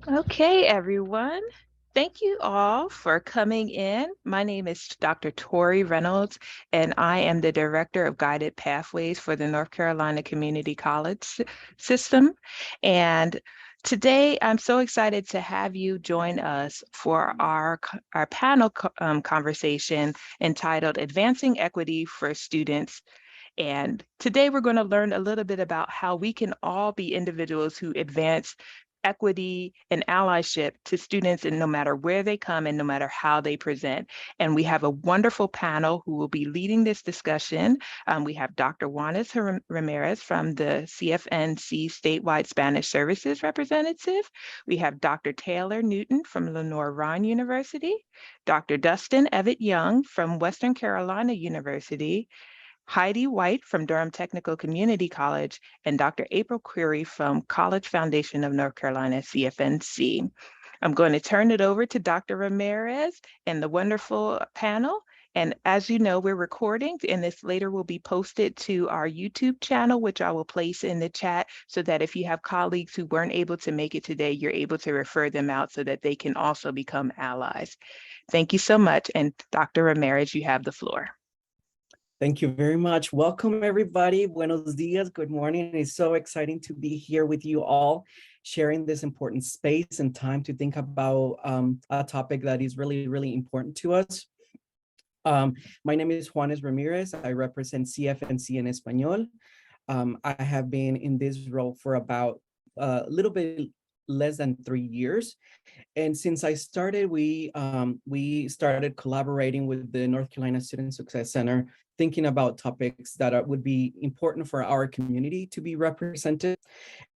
Okay, everyone. Thank you all for coming in. My name is Dr. Tori Reynolds, and I am the Director of Guided Pathways for the North Carolina Community College System. And today, I'm so excited to have you join us for our panel conversation entitled Advancing Equity for Students. And today we're going to learn a little bit about how we can all be individuals who advance equity and allyship to students, and no matter where they come and no matter how they present. And we have a wonderful panel who will be leading this discussion. We have Dr. Juanes Ramirez from the CFNC Statewide Spanish Services Representative. We have Dr. Taylor Newton from Lenoir-Rhyne University, Dr. Dustin Evatt-Young from Western Carolina University, Heidi White from Durham Technical Community College, and Dr. April Query from College Foundation of North Carolina, CFNC. I'm going to turn it over to Dr. Ramirez and the wonderful panel. And as you know, we're recording, and this later will be posted to our YouTube channel, which I will place in the chat so that if you have colleagues who weren't able to make it today, you're able to refer them out so that they can also become allies. Thank you so much. And Dr. Ramirez, you have the floor. Thank you very much. Welcome, everybody. Buenos dias. Good morning. It's so exciting to be here with you all, sharing this important space and time to think about a topic that is really, really important to us. My name is Juanes Ramirez. I represent CFNC en Español. I have been in this role for about a little bit less than 3 years. And since I started, we started collaborating with the North Carolina Student Success Center, thinking about topics that would be important for our community to be represented.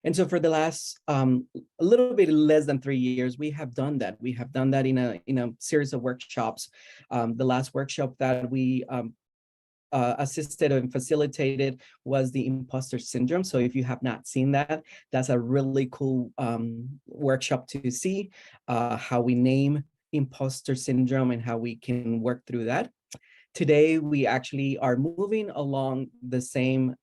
And so for the last a little bit less than 3 years, we have done that. We have done that in a series of workshops. The last workshop that we assisted and facilitated was the imposter syndrome. So if you have not seen that, that's a really cool workshop to see how we name imposter syndrome and how we can work through that. Today, we actually are moving along the same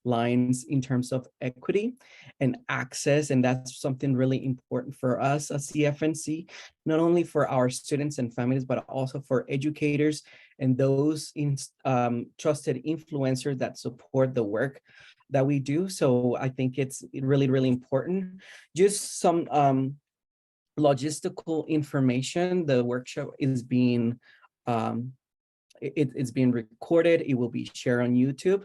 lines in terms of equity and access. And that's something really important for us at CFNC, not only for our students and families, but also for educators and those trusted influencers that support the work that we do. So I think it's really, really important. Just some logistical information. The workshop is being it's being recorded. It will be shared on YouTube.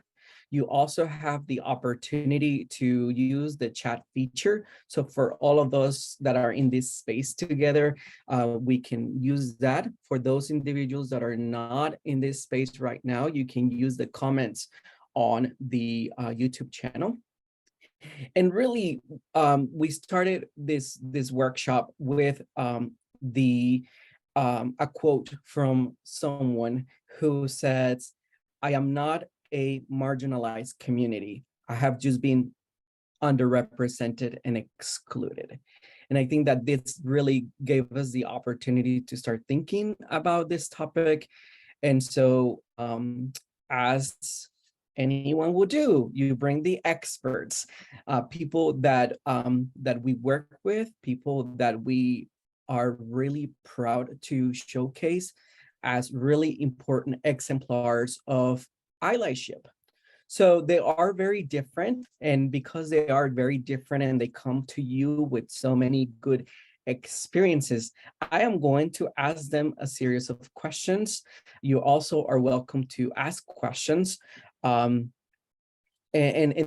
You also have the opportunity to use the chat feature. So for all of those that are in this space together, we can use that. For those individuals that are not in this space right now, you can use the comments on the YouTube channel. And really, we started this workshop with a quote from someone who says, "I am not a marginalized community. I have just been underrepresented and excluded." And I think that this really gave us the opportunity to start thinking about this topic. And so as anyone will do, you bring the experts, people that we work with, people that we are really proud to showcase as really important exemplars of allyship. So they are very different, and because they are very different and they come to you with so many good experiences, I am going to ask them a series of questions. You also are welcome to ask questions. And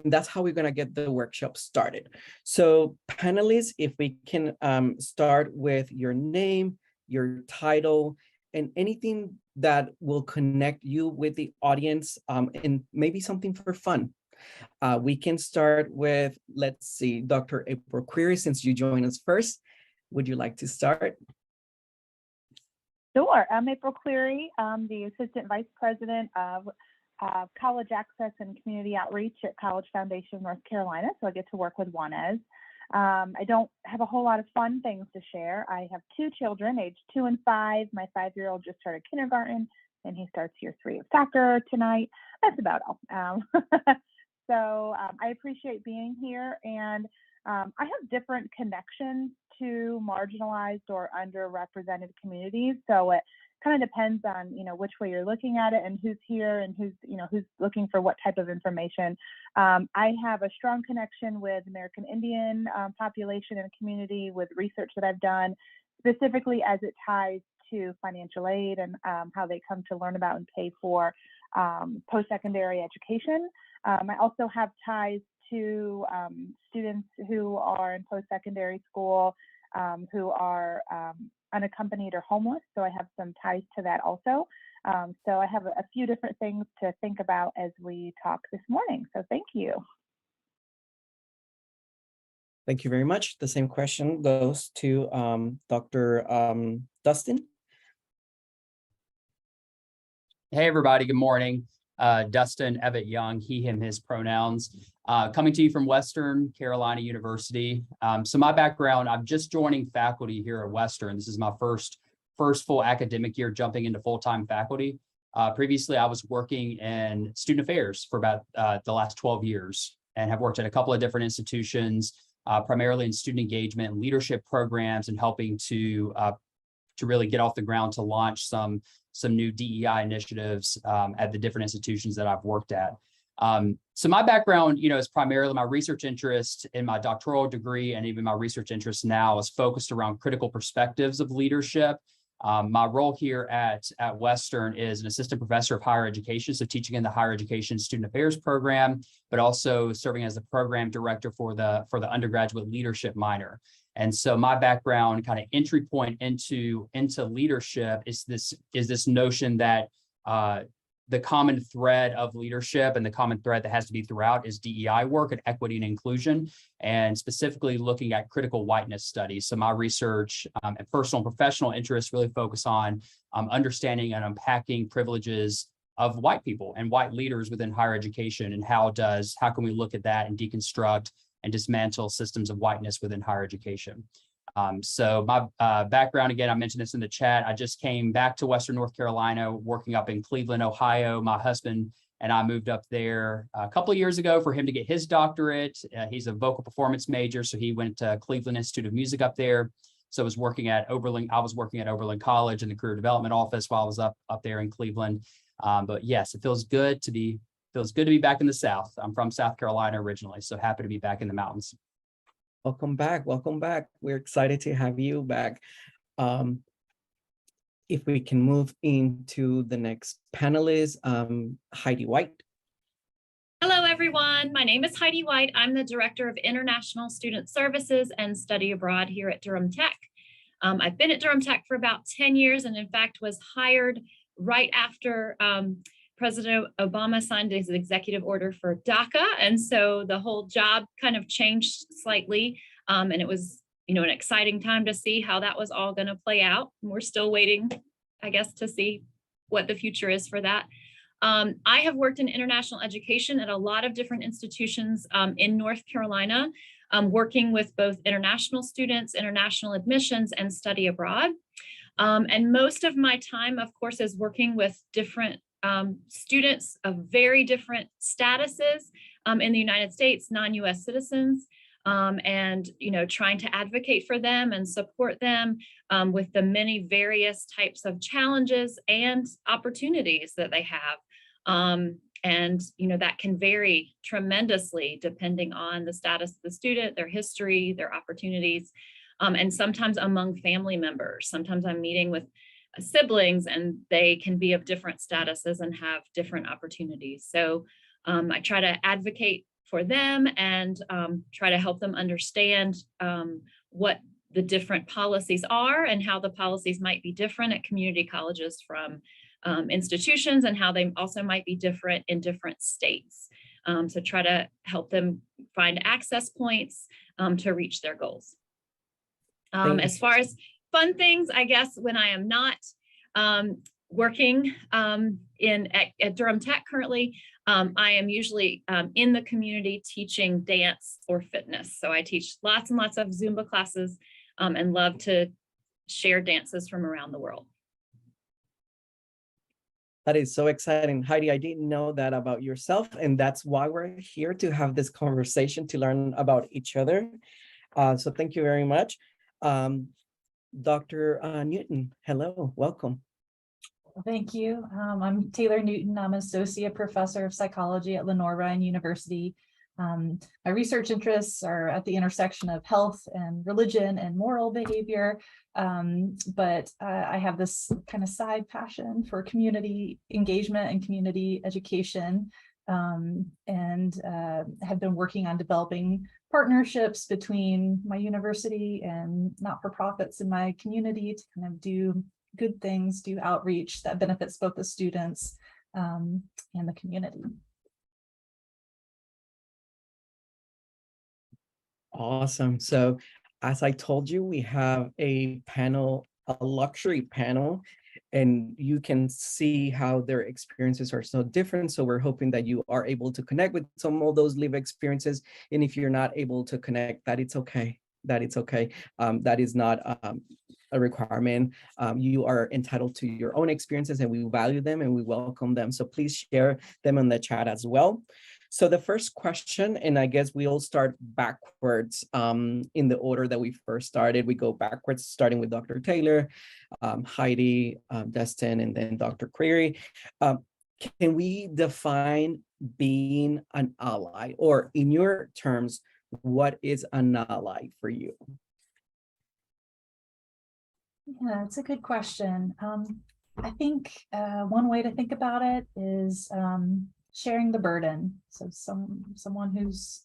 that's how we're going to get the workshop started. So panelists, if we can start with your name, your title, and anything that will connect you with the audience, and maybe something for fun. We can start with, let's see, Dr. April Query, since you joined us first. Would you like to start? Sure. I'm April Query. I'm the Assistant Vice President of College Access and Community Outreach at College Foundation of North Carolina, so I get to work with Juanes. I don't have a whole lot of fun things to share. I have two children, aged 2 and 5. My 5-year-old just started kindergarten, and he starts year 3 of soccer tonight. That's about all. So I appreciate being here, and I have different connections to marginalized or underrepresented communities. So it kind of depends on, which way you're looking at it and who's here and who's looking for what type of information. I have a strong connection with American Indian population and community with research that I've done, specifically as it ties to financial aid and how they come to learn about and pay for post-secondary education. I also have ties to students who are in post-secondary school who are unaccompanied or homeless. So I have some ties to that also. So I have a few different things to think about as we talk this morning. So thank you. Thank you very much. The same question goes to Dr. Dustin. Hey, everybody. Good morning. Dustin, Evatt-Young, he, him, his pronouns. Coming to you from Western Carolina University. So my background, I'm just joining faculty here at Western. This is my first full academic year jumping into full-time faculty. Previously, I was working in student affairs for about the last 12 years and have worked at a couple of different institutions, primarily in student engagement and leadership programs and helping to really get off the ground to launch some new DEI initiatives at the different institutions that I've worked at. So my background, is primarily my research interest in my doctoral degree, and even my research interest now is focused around critical perspectives of leadership. My role here at Western is an assistant professor of higher education, so teaching in the higher education student affairs program, but also serving as the program director for the undergraduate leadership minor. And so my background, kind of entry point into leadership, is this notion that the common thread of leadership and the common thread that has to be throughout is DEI work and equity and inclusion, and specifically looking at critical whiteness studies. So my research and personal and professional interests really focus on understanding and unpacking privileges of white people and white leaders within higher education, and how can we look at that and deconstruct and dismantle systems of whiteness within higher education. So my background, again, I mentioned this in the chat. I just came back to Western North Carolina, working up in Cleveland, Ohio. My husband and I moved up there a couple of years ago for him to get his doctorate. He's a vocal performance major, so he went to Cleveland Institute of Music up there. So I was working at Oberlin College in the career development office while I was up there in Cleveland. But yes, it feels good to be back in the South. I'm from South Carolina originally, so happy to be back in the mountains. Welcome back. Welcome back. We're excited to have you back. If we can move into the next panelist, Heidi White. Hello, everyone. My name is Heidi White. I'm the Director of International Student Services and Study Abroad here at Durham Tech. I've been at Durham Tech for about 10 years and in fact was hired right after President Obama signed his executive order for DACA. And so the whole job kind of changed slightly. And it was, an exciting time to see how that was all going to play out. And we're still waiting, I guess, to see what the future is for that. I have worked in international education at a lot of different institutions in North Carolina, working with both international students, international admissions, and study abroad. And most of my time, of course, is working with different students of very different statuses in the United States, non-US citizens, and trying to advocate for them and support them with the many various types of challenges and opportunities that they have. And that can vary tremendously depending on the status of the student, their history, their opportunities, and sometimes among family members. Sometimes I'm meeting with siblings and they can be of different statuses and have different opportunities. So I try to advocate for them and try to help them understand what the different policies are and how the policies might be different at community colleges from institutions, and how they also might be different in different states. So try to help them find access points to reach their goals. As far as fun things, I guess, when I am not working at Durham Tech currently, I am usually in the community teaching dance or fitness. So I teach lots and lots of Zumba classes and love to share dances from around the world. That is so exciting. Heidi, I didn't know that about yourself, and that's why we're here to have this conversation to learn about each other. So thank you very much. Dr. Newton, hello, welcome. Thank you. I'm Taylor Newton. I'm Associate Professor of Psychology at Lenoir-Rhyne University. My research interests are at the intersection of health and religion and moral behavior, but I have this kind of side passion for community engagement and community education, and have been working on developing partnerships between my university and not-for-profits in my community to kind of do good things, do outreach that benefits both the students and the community. Awesome. So as I told you, we have a panel, a luxury panel, and you can see how their experiences are so different. So we're hoping that you are able to connect with some of those lived experiences. And if you're not able to connect, that it's okay. That it's okay. That is not a requirement. You are entitled to your own experiences, and we value them and we welcome them. So please share them in the chat as well. So the first question, and I guess we'll start backwards in the order that we first started. We go backwards, starting with Dr. Taylor, Heidi, Dustin, and then Dr. Creary. Can we define being an ally, or in your terms, what is an ally for you? Yeah, it's a good question. I think one way to think about it is sharing the burden. So someone who's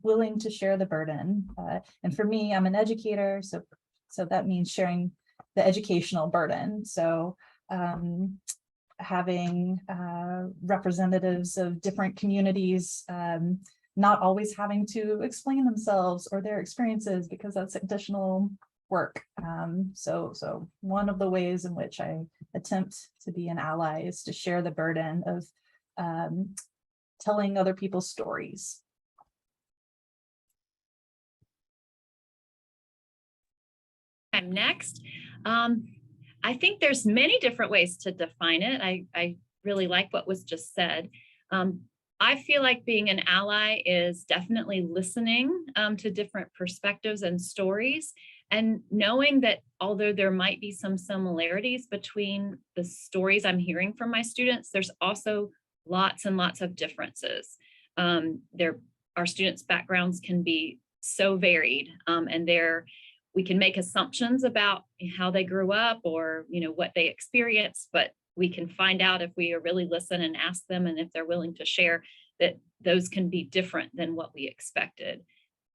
willing to share the burden. And for me, I'm an educator, so that means sharing the educational burden. So having representatives of different communities not always having to explain themselves or their experiences, because that's additional work. So one of the ways in which I attempt to be an ally is to share the burden of telling other people's stories. I'm next. I think there's many different ways to define it. I really like what was just said. I feel like being an ally is definitely listening to different perspectives and stories, and knowing that although there might be some similarities between the stories I'm hearing from my students, there's also lots and lots of differences. Our students' backgrounds can be so varied, and we can make assumptions about how they grew up or what they experienced, but we can find out if we really listen and ask them, and if they're willing to share, that those can be different than what we expected.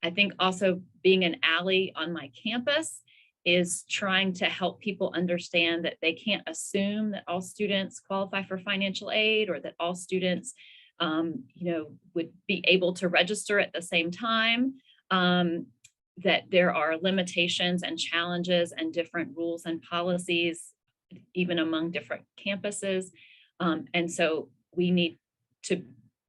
I think also being an ally on my campus is trying to help people understand that they can't assume that all students qualify for financial aid, or that all students would be able to register at the same time, that there are limitations and challenges and different rules and policies, even among different campuses. And so we need to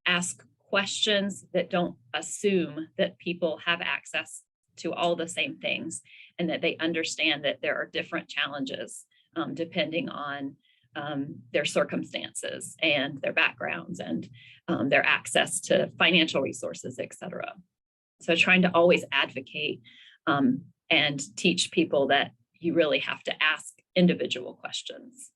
ask questions that don't assume that people have access to all the same things, and that they understand that there are different challenges depending on their circumstances and their backgrounds and their access to financial resources, et cetera. So trying to always advocate and teach people that you really have to ask individual questions.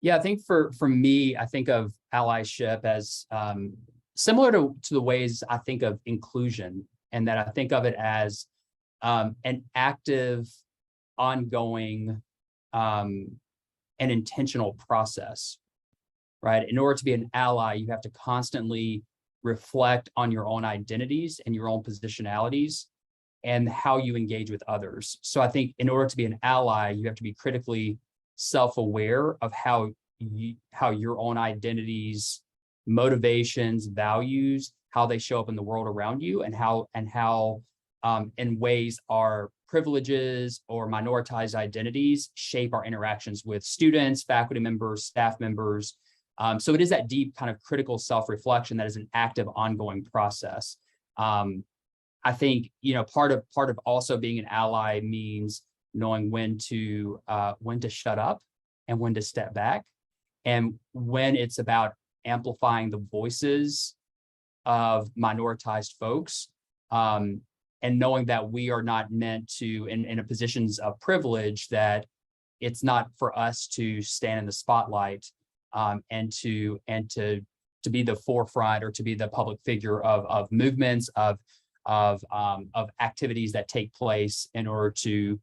Yeah, I think for me, I think of allyship as similar to the ways I think of inclusion, and that I think of it as an active, ongoing, and intentional process, right? In order to be an ally, you have to constantly reflect on your own identities and your own positionalities and how you engage with others. So I think in order to be an ally, you have to be critically self-aware of how your own identities, motivations, values, how they show up in the world around you, and how in ways our privileges or minoritized identities shape our interactions with students, faculty members, staff members. So it is that deep kind of critical self-reflection that is an active, ongoing process. I think part of also being an ally means knowing when to shut up and when to step back, and when it's about amplifying the voices of minoritized folks, and knowing that we are not meant to, in a positions of privilege, that it's not for us to stand in the spotlight, and to be the forefront or to be the public figure of movements, of activities that take place in order to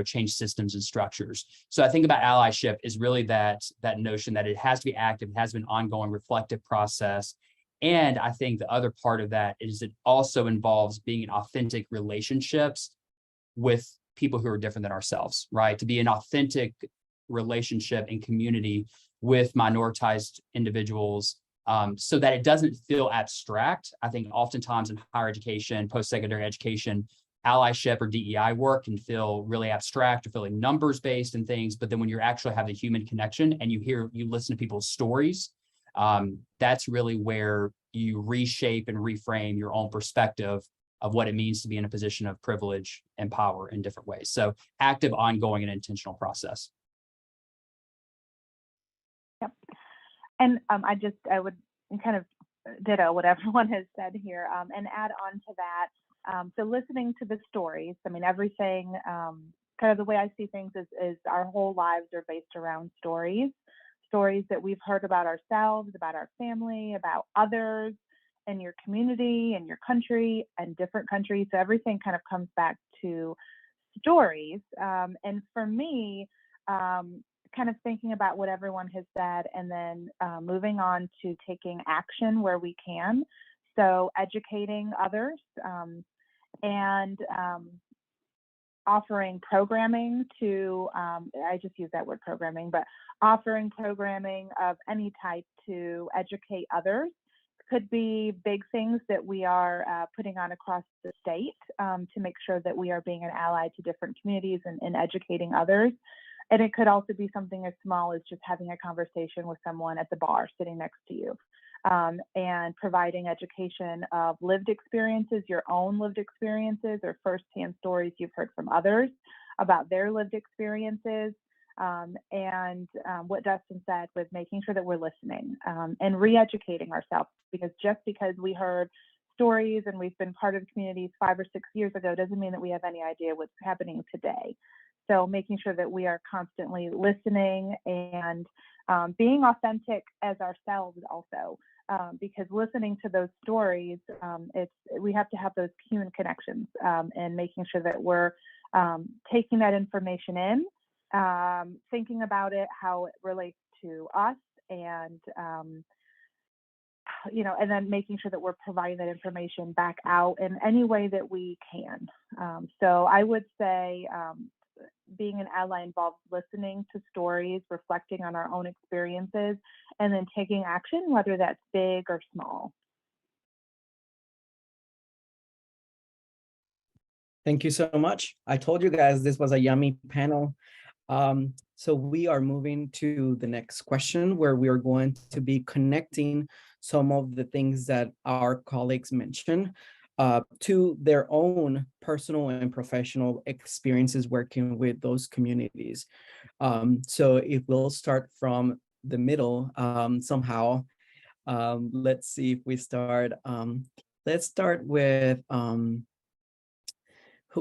change systems and structures. So I think about allyship is really that notion that it has to be active, it has to be an ongoing reflective process. And I think the other part of that is it also involves being in authentic relationships with people who are different than ourselves, right? To be an authentic relationship and community with minoritized individuals, so that it doesn't feel abstract. I think oftentimes in higher education, post-secondary education, allyship or DEI work can feel really abstract or feeling numbers based and things. But then when you actually have the human connection and you listen to people's stories, that's really where you reshape and reframe your own perspective of what it means to be in a position of privilege and power in different ways. So active, ongoing, and intentional process. Yep. And I would kind of ditto what everyone has said here, and add on to that. So listening to the stories, I mean, everything, kind of the way I see things is our whole lives are based around stories that we've heard about ourselves, about our family, about others in your community and your country and different countries. So everything kind of comes back to stories. And for me, kind of thinking about what everyone has said and then moving on to taking action where we can. So educating others, and offering programming to, I just use that word programming, but offering programming of any type to educate others. Could be big things that we are putting on across the state to make sure that we are being an ally to different communities and educating others. And it could also be something as small as just having a conversation with someone at the bar sitting next to you, and providing education of lived experiences, your own lived experiences, or firsthand stories you've heard from others about their lived experiences. And what Dustin said with making sure that we're listening, and re-educating ourselves, because just because we heard stories and we've been part of communities 5 or 6 years ago doesn't mean that we have any idea what's happening today. So making sure that we are constantly listening and being authentic as ourselves also, because listening to those stories, we have to have those human connections, and making sure that we're taking that information in, thinking about it, how it relates to us, and and then making sure that we're providing that information back out in any way that we can. So I would say being an ally involves listening to stories, reflecting on our own experiences, and then taking action, whether that's big or small. Thank you so much. I told you guys this was a yummy panel. So we are moving to the next question, where we are going to be connecting some of the things that our colleagues mentioned to their own personal and professional experiences working with those communities. So if we'll start from the middle somehow, let's see if we start. Let's start with who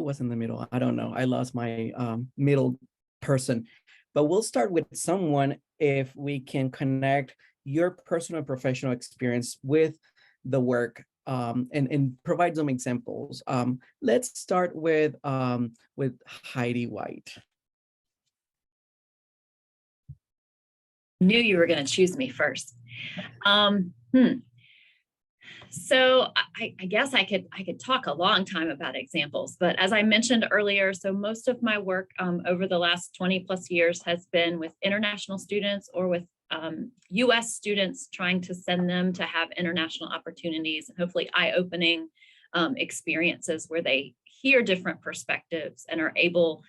was in the middle? I don't know. I lost my middle person, but we'll start with someone if we can connect your personal and professional experience with the work, and provide some examples. Let's start with Heidi White. Knew you were going to choose me first. So I guess I could talk a long time about examples, but as I mentioned earlier, so most of my work over the last 20 plus years has been with international students or with US students, trying to send them to have international opportunities and hopefully eye-opening experiences where they hear different perspectives and are able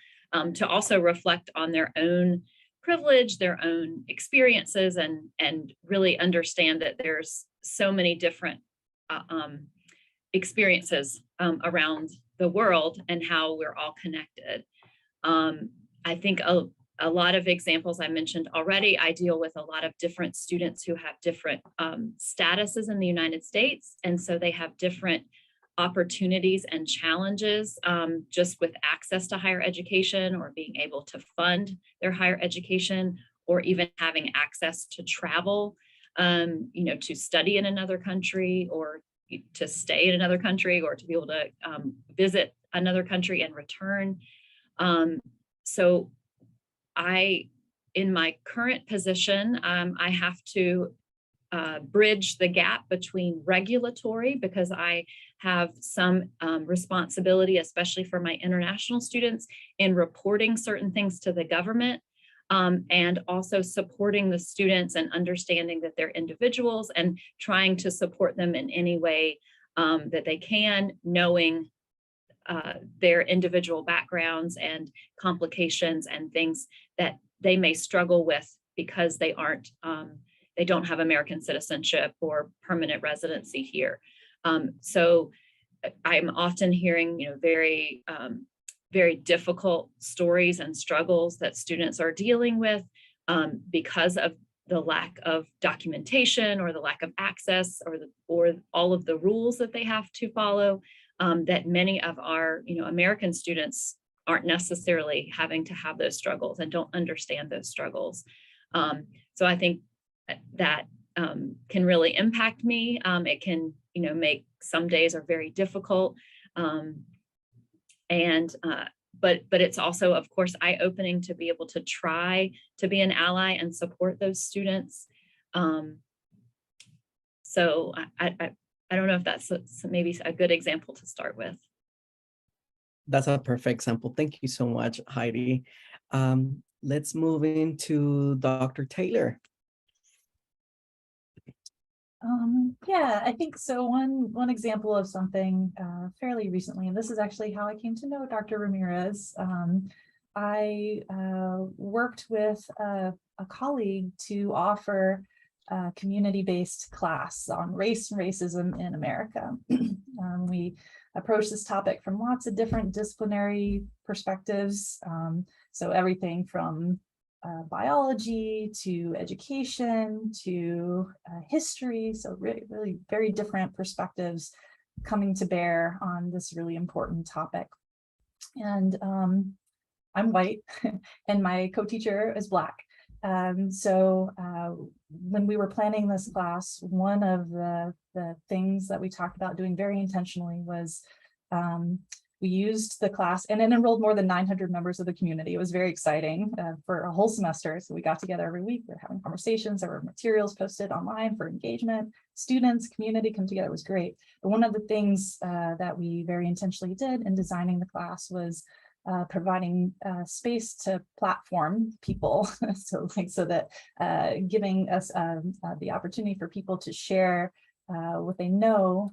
to also reflect on their own privilege, their own experiences, and really understand that there's so many different experiences around the world and how we're all connected. I think a lot of examples I mentioned already, I deal with a lot of different students who have different statuses in the United States. And so they have different opportunities and challenges just with access to higher education or being able to fund their higher education or even having access to travel, to study in another country or to stay in another country or to be able to visit another country and return. So in my current position, I have to bridge the gap between regulatory because I have some responsibility, especially for my international students, in reporting certain things to the government and also supporting the students and understanding that they're individuals and trying to support them in any way that they can, knowing their individual backgrounds and complications and things that they may struggle with because they don't have American citizenship or permanent residency here. So I'm often hearing, very, very difficult stories and struggles that students are dealing with because of the lack of documentation or the lack of access or all of the rules that they have to follow. That many of our, American students aren't necessarily having to have those struggles and don't understand those struggles. So I think that can really impact me. It can, make some days are very difficult. But it's also, of course, eye-opening to be able to try to be an ally and support those students. So I don't know if that's maybe a good example to start with. That's a perfect example. Thank you so much, Heidi. Let's move into Dr. Taylor. Yeah, I think so. One example of something fairly recently, and this is actually how I came to know Dr. Ramirez. I worked with a colleague to offer a community-based class on race and racism in America. We approached this topic from lots of different disciplinary perspectives. So everything from biology to education to history. So really very different perspectives coming to bear on this really important topic. And I'm white and my co-teacher is Black. So when we were planning this class, one of the things that we talked about doing very intentionally was we used the class and it enrolled more than 900 members of the community. It was very exciting for a whole semester. So we got together every week, we were having conversations, there were materials posted online for engagement, students, community come together. It was great. But one of the things that we very intentionally did in designing the class was providing space to platform people. so that giving us the opportunity for people to share what they know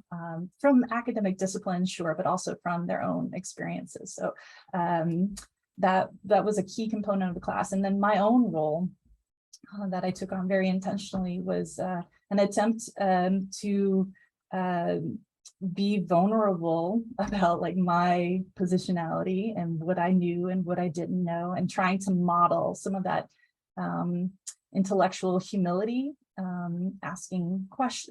from academic disciplines, sure, but also from their own experiences. So that was a key component of the class. And then my own role that I took on very intentionally was an attempt to be vulnerable about like my positionality and what I knew and what I didn't know, and trying to model some of that intellectual humility, asking questions,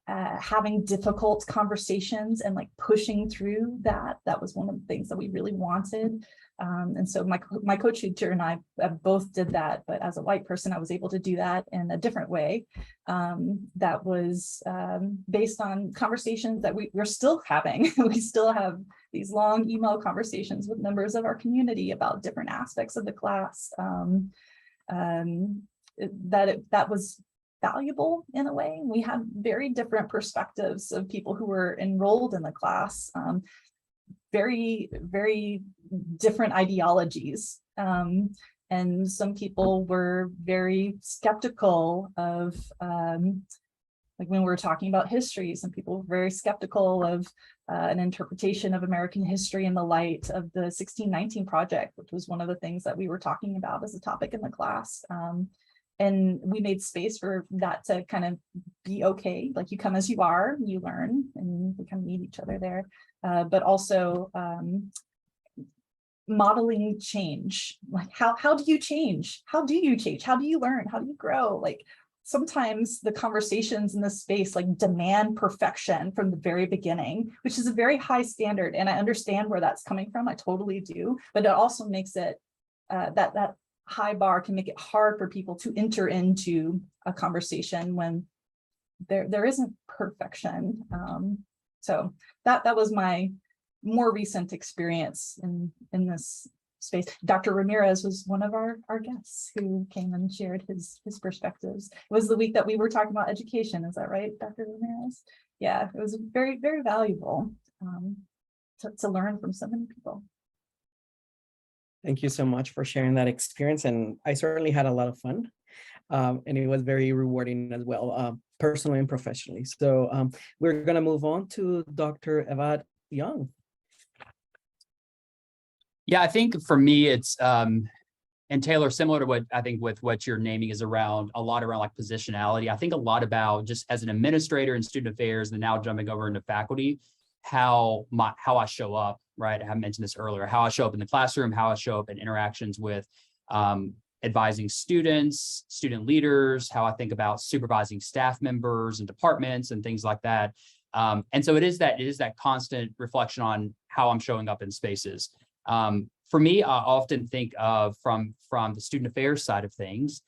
having difficult conversations and like pushing through that. That was one of the things that we really wanted. And so my co-teacher and I both did that, but as a white person, I was able to do that in a different way. That was based on conversations that we're still having. We still have these long email conversations with members of our community about different aspects of the class. That was valuable in a way. We had very different perspectives of people who were enrolled in the class. Very, very different ideologies. And some people were very skeptical of, like when we were talking about history, some people were very skeptical of an interpretation of American history in the light of the 1619 Project, which was one of the things that we were talking about as a topic in the class. And we made space for that to kind of be okay, like you come as you are, you learn, and we kind of meet each other there, but also modeling change. Like how do you change? How do you change? How do you learn? How do you grow? Like sometimes the conversations in this space like demand perfection from the very beginning, which is a very high standard. And I understand where that's coming from. I totally do. But it also makes it that high bar can make it hard for people to enter into a conversation when there isn't perfection. So that was my more recent experience in this space. Dr. Ramirez was one of our guests who came and shared his perspectives. It was the week that we were talking about education. Is that right, Dr. Ramirez? Yeah, it was very, very valuable to learn from so many people. Thank you so much for sharing that experience. And I certainly had a lot of fun. And it was very rewarding as well, personally and professionally. So we're going to move on to Dr. Evatt-Young. Yeah, I think for me, it's, and Taylor, similar to what I think with what you're naming is around, a lot around like positionality. I think a lot about just as an administrator in student affairs and now jumping over into faculty, how I show up, right? I mentioned this earlier, how I show up in the classroom, how I show up in interactions with advising students, student leaders, how I think about supervising staff members and departments and things like that. And so it is that constant reflection on how I'm showing up in spaces. For me, I often think of from the student affairs side of things,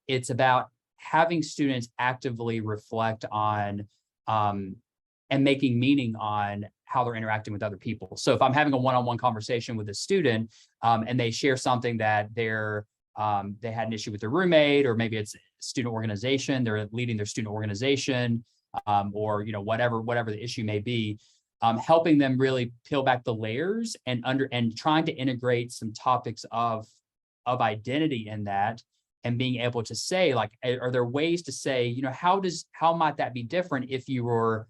it's about having students actively reflect on and making meaning on how they're interacting with other people. So if I'm having a one-on-one conversation with a student and they share something that they had an issue with their roommate, or maybe it's student organization, they're leading their student organization, or whatever the issue may be. Helping them really peel back the layers and trying to integrate some topics of identity in that, and being able to say, like, are there ways to say, how might that be different if you were,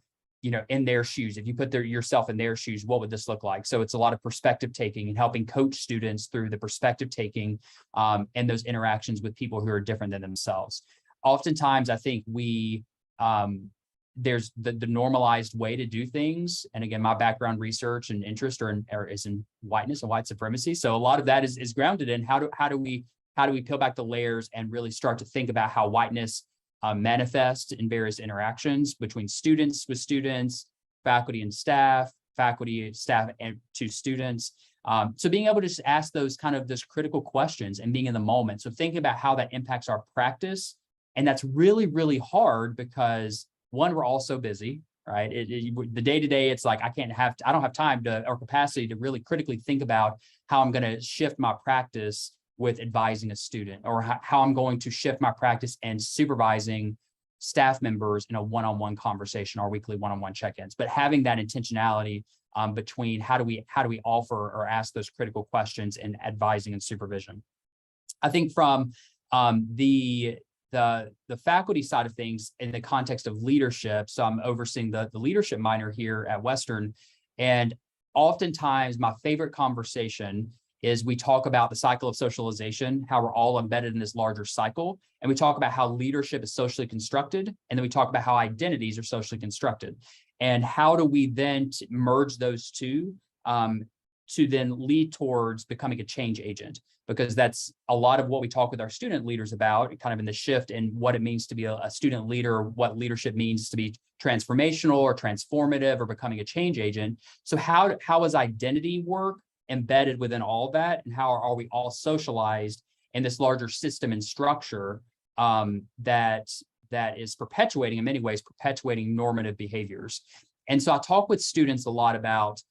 in their shoes? If you put yourself in their shoes, what would this look like? So it's a lot of perspective taking and helping coach students through the perspective taking and those interactions with people who are different than themselves. Oftentimes, I think there's the normalized way to do things. And again, my background research and interest is in whiteness and white supremacy. So a lot of that is grounded in how do we peel back the layers and really start to think about how whiteness manifests in various interactions between students with students, faculty and staff, and to students. So being able to just ask those critical questions and being in the moment. So thinking about how that impacts our practice. And that's really, really hard because one, we're all so busy, right? The day-to-day, it's like, I don't have time or capacity to really critically think about how I'm going to shift my practice with advising a student, or how I'm going to shift my practice and supervising staff members in a one-on-one conversation or weekly one-on-one check-ins. But having that intentionality between how do we offer or ask those critical questions in advising and supervision. I think from the faculty side of things in the context of leadership. So I'm overseeing the leadership minor here at Western. And oftentimes my favorite conversation is we talk about the cycle of socialization, how we're all embedded in this larger cycle. And we talk about how leadership is socially constructed. And then we talk about how identities are socially constructed. And how do we then merge those two to then lead towards becoming a change agent? Because that's a lot of what we talk with our student leaders about, kind of in the shift in what it means to be a student leader, or what leadership means to be transformational or transformative or becoming a change agent. So how is identity work embedded within all of that? And how are we all socialized in this larger system and structure that is perpetuating, in many ways, perpetuating normative behaviors? And so I talk with students a lot about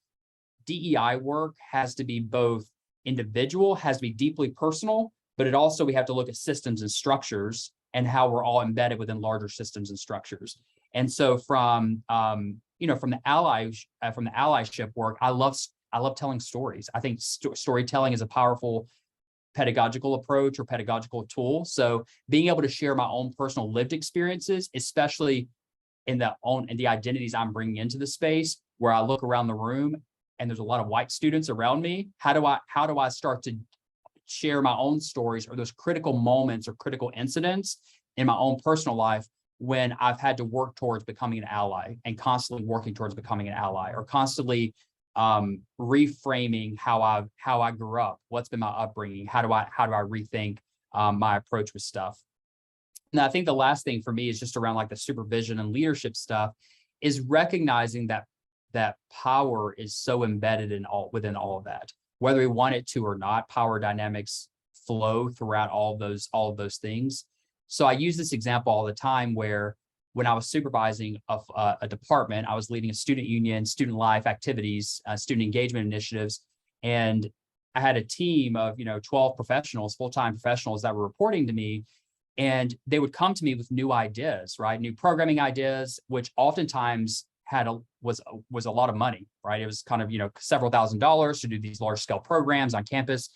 DEI work has to be both individual, has to be deeply personal, but we have to look at systems and structures and how we're all embedded within larger systems and structures. And so from the allyship work, I love telling stories. I think storytelling is a powerful pedagogical approach or pedagogical tool. So being able to share my own personal lived experiences, especially in the identities I'm bringing into the space, where I look around the room and there's a lot of white students around me, how do I start to share my own stories or those critical moments or critical incidents in my own personal life when I've had to work towards becoming an ally and constantly working towards becoming an ally, or constantly reframing how I grew up, what's been my upbringing, how do I rethink my approach with stuff. And I think the last thing for me is just around like the supervision and leadership stuff, is recognizing that power is so embedded within all of that, whether we want it to or not. Power dynamics flow throughout all of those things. So I use this example all the time, where when I was supervising a department, I was leading a student union, student life activities, student engagement initiatives, and I had a team of 12 professionals, full-time professionals that were reporting to me. And they would come to me with new ideas, right? New programming ideas, which oftentimes was a lot of money, right? It was kind of, several $1,000s to do these large scale programs on campus.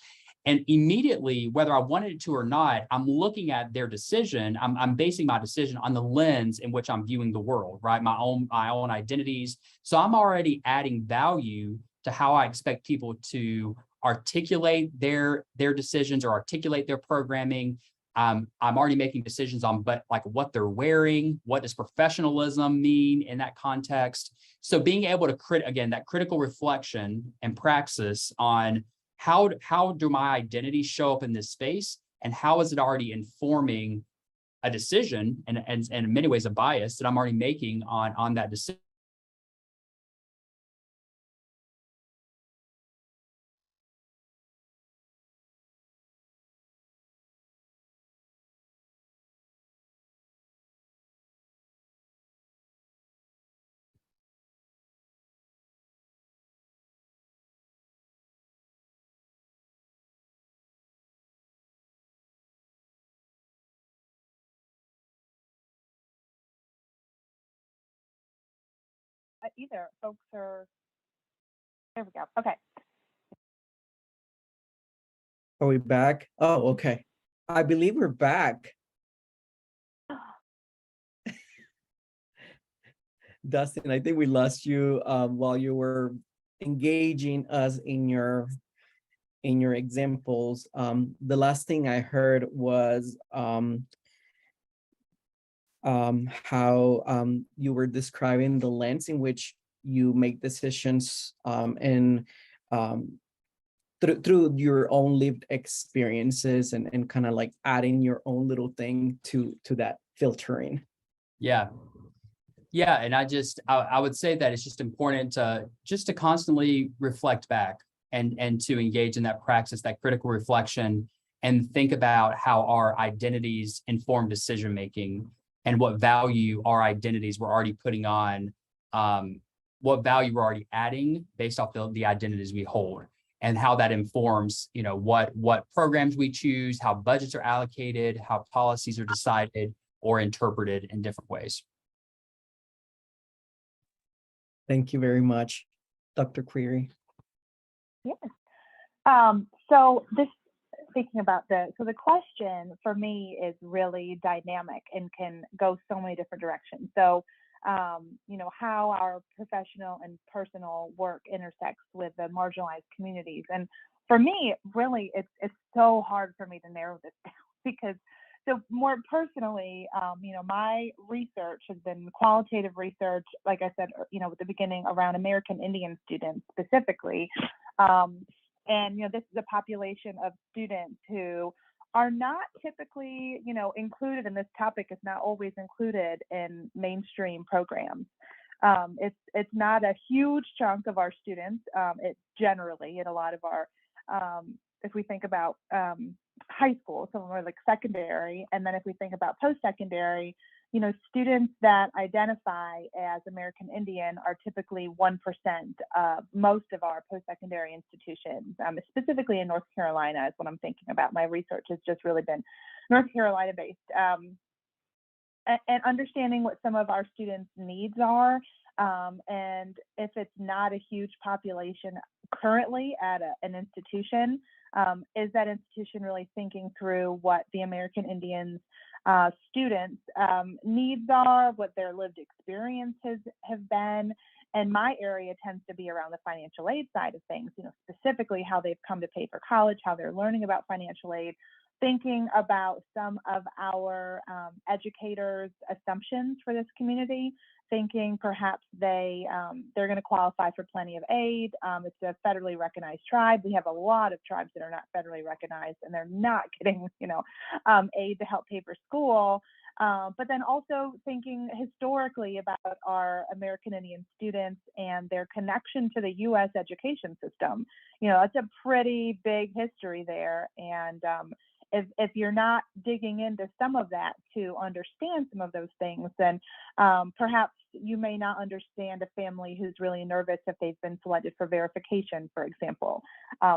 And immediately, whether I wanted it to or not, I'm looking at their decision. I'm basing my decision on the lens in which I'm viewing the world, right? My own identities. So I'm already adding value to how I expect people to articulate their decisions or articulate their programming. I'm already making decisions on what they're wearing, what does professionalism mean in that context. So being able to that critical reflection and praxis on how do my identities show up in this space, and how is it already informing a decision and in many ways a bias that I'm already making on that decision. Either folks are, there we go. Okay. Are we back? Oh, okay. I believe we're back. Dustin, I think we lost you while you were engaging us in your examples. The last thing I heard was how you were describing the lens in which you make decisions and through your own lived experiences, and kind of like adding your own little thing to that filtering. Yeah. And I would say that it's just important to constantly reflect back and to engage in that praxis, that critical reflection, and think about how our identities inform decision making, and what value our identities were already putting on, what value we're already adding based off the identities we hold, and how that informs, what programs we choose, how budgets are allocated, how policies are decided or interpreted in different ways. Thank you very much, Dr. Query. Yes. So thinking about the question for me is really dynamic and can go so many different directions. So, how our professional and personal work intersects with the marginalized communities. And for me, really, it's so hard for me to narrow this down, because so more personally, my research has been qualitative research, like I said, at the beginning, around American Indian students specifically. And, this is a population of students who are not typically, included, and this topic is not always included in mainstream programs. It's not a huge chunk of our students. It's generally in a lot of our, if we think about high school, so more like secondary, and then if we think about post-secondary, students that identify as American Indian are typically 1% of most of our post-secondary institutions, specifically in North Carolina is what I'm thinking about. My research has just really been North Carolina based, and understanding what some of our students' needs are. And if it's not a huge population currently at an institution, is that institution really thinking through what the American Indians students' needs are, what their lived experiences have been? And my area tends to be around the financial aid side of things, specifically how they've come to pay for college, how they're learning about financial aid, thinking about some of our educators' assumptions for this community, thinking perhaps they're going to qualify for plenty of aid. It's a federally recognized tribe. We have a lot of tribes that are not federally recognized, and they're not getting, aid to help pay for school. But then also thinking historically about our American Indian students and their connection to the U.S. education system. It's a pretty big history there. And if you're not digging into some of that to understand some of those things, then perhaps you may not understand a family who's really nervous if they've been selected for verification, for example.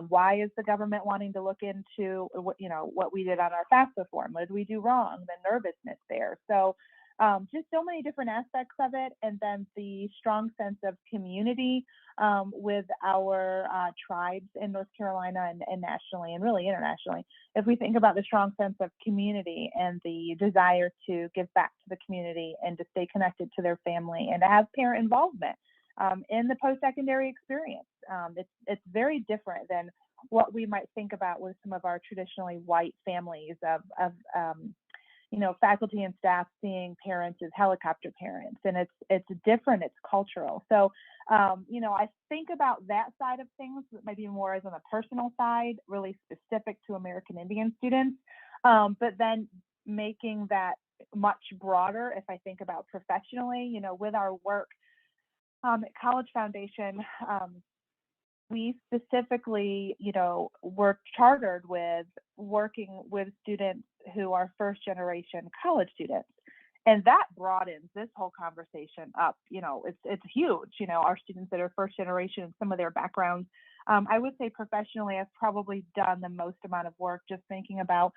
Why is the government wanting to look into what we did on our FAFSA form? What did we do wrong? The nervousness there. So just so many different aspects of it, and then the strong sense of community with our tribes in North Carolina and nationally, and really internationally. If we think about the strong sense of community and the desire to give back to the community and to stay connected to their family and to have parent involvement in the post-secondary experience, it's very different than what we might think about with some of our traditionally white families of faculty and staff seeing parents as helicopter parents, and it's different, it's cultural. So, I think about that side of things, maybe more as on the personal side, really specific to American Indian students, but then making that much broader if I think about professionally, with our work at College Foundation. We specifically, were chartered with working with students who are first generation college students. And that broadens this whole conversation up. It's huge. Our students that are first generation and some of their backgrounds. I would say professionally, I've probably done the most amount of work just thinking about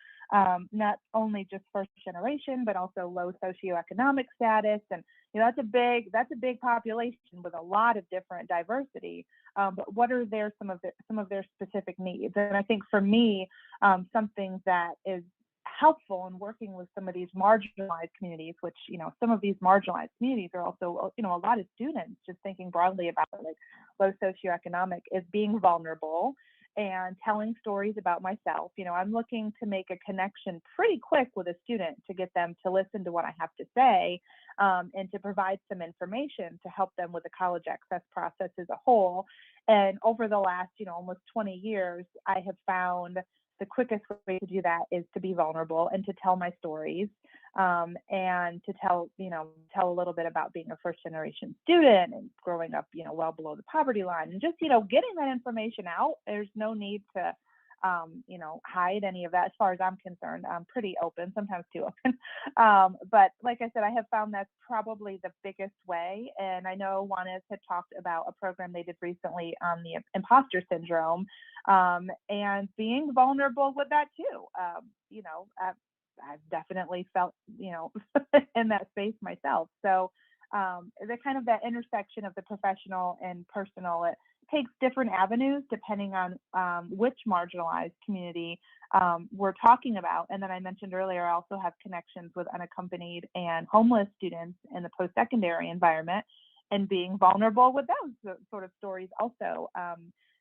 not only just first generation, but also low socioeconomic status. And that's a big population with a lot of different diversity. But what are some of their specific needs? And I think for me, something that is helpful in working with some of these marginalized communities, which some of these marginalized communities are also a lot of students, just thinking broadly about it, like low socioeconomic, is being vulnerable and telling stories about myself. I'm looking to make a connection pretty quick with a student to get them to listen to what I have to say, and to provide some information to help them with the college access process as a whole. And over the last almost 20 years, I have found the quickest way to do that is to be vulnerable and to tell my stories, and to tell a little bit about being a first generation student and growing up, well below the poverty line, and just, getting that information out. There's no need to, hide any of that as far as I'm concerned. I'm pretty open, sometimes too open. But like I said, I have found that's probably the biggest way. And I know Juanes had talked about a program they did recently on the imposter syndrome, and being vulnerable with that too. I've definitely felt, in that space myself. So the kind of that intersection of the professional and personal, it takes different avenues depending on which marginalized community we're talking about. And then I mentioned earlier, I also have connections with unaccompanied and homeless students in the post-secondary environment, and being vulnerable with those sort of stories also,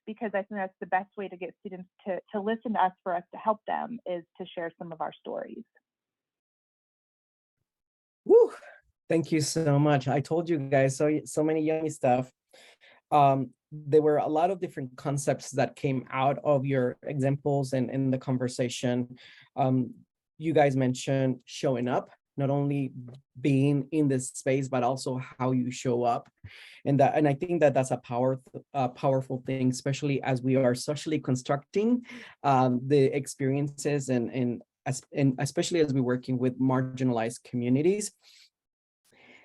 because I think that's the best way to get students to listen to us, for us to help them, is to share some of our stories. Woo! Thank you so much. I told you guys so many yummy stuff. There were a lot of different concepts that came out of your examples and in the conversation. You guys mentioned showing up, not only being in this space, but also how you show up. And I think that's a powerful thing, especially as we are socially constructing the experiences and especially as we're working with marginalized communities.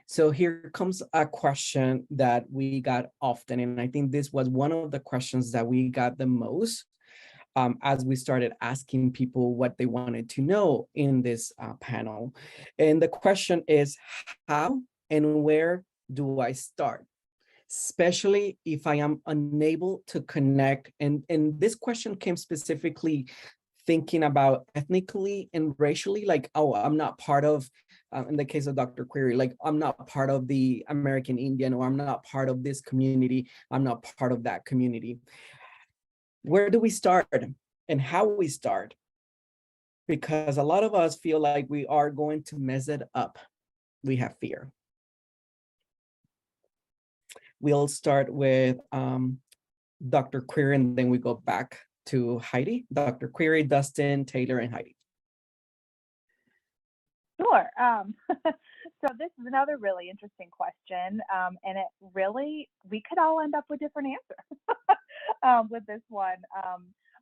So here comes a question that we got often, and I think this was one of the questions that we got the most as we started asking people what they wanted to know in this panel. And the question is, how and where do I start? Especially if I am unable to connect. And this question came specifically thinking about ethnically and racially, like, oh, I'm not part of, in the case of Dr. Query, like, I'm not part of the American Indian, or I'm not part of this community, I'm not part of that community. Where do we start and how we start? because a lot of us feel like we are going to mess it up. We have fear. We'll start with Dr. Query, and then we go back to Heidi. Dr. Query, Dustin, Taylor, and Heidi. Sure. So this is another really interesting question, and it really, we could all end up with different answers with this one.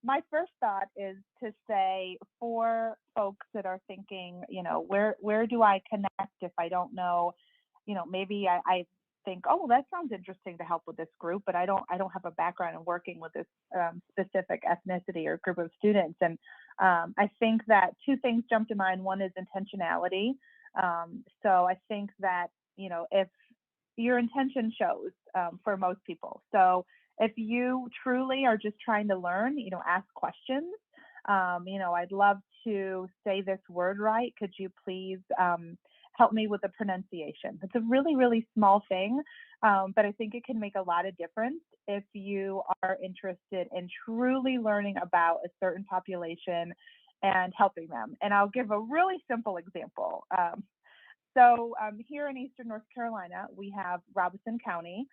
My first thought is to say, for folks that are thinking, you know, where do I connect if I don't know, you know, maybe I think, oh, well, that sounds interesting to help with this group, but I don't have a background in working with this specific ethnicity or group of students. And I think that two things jump to mind. One is intentionality. So I think that, you know, if your intention shows for most people. So if you truly are just trying to learn, you know, ask questions. You know, I'd love to say this word right. Could you please help me with the pronunciation? It's a really, really small thing, but I think it can make a lot of difference if you are interested in truly learning about a certain population and helping them. And I'll give a really simple example. So here in Eastern North Carolina, we have Robeson County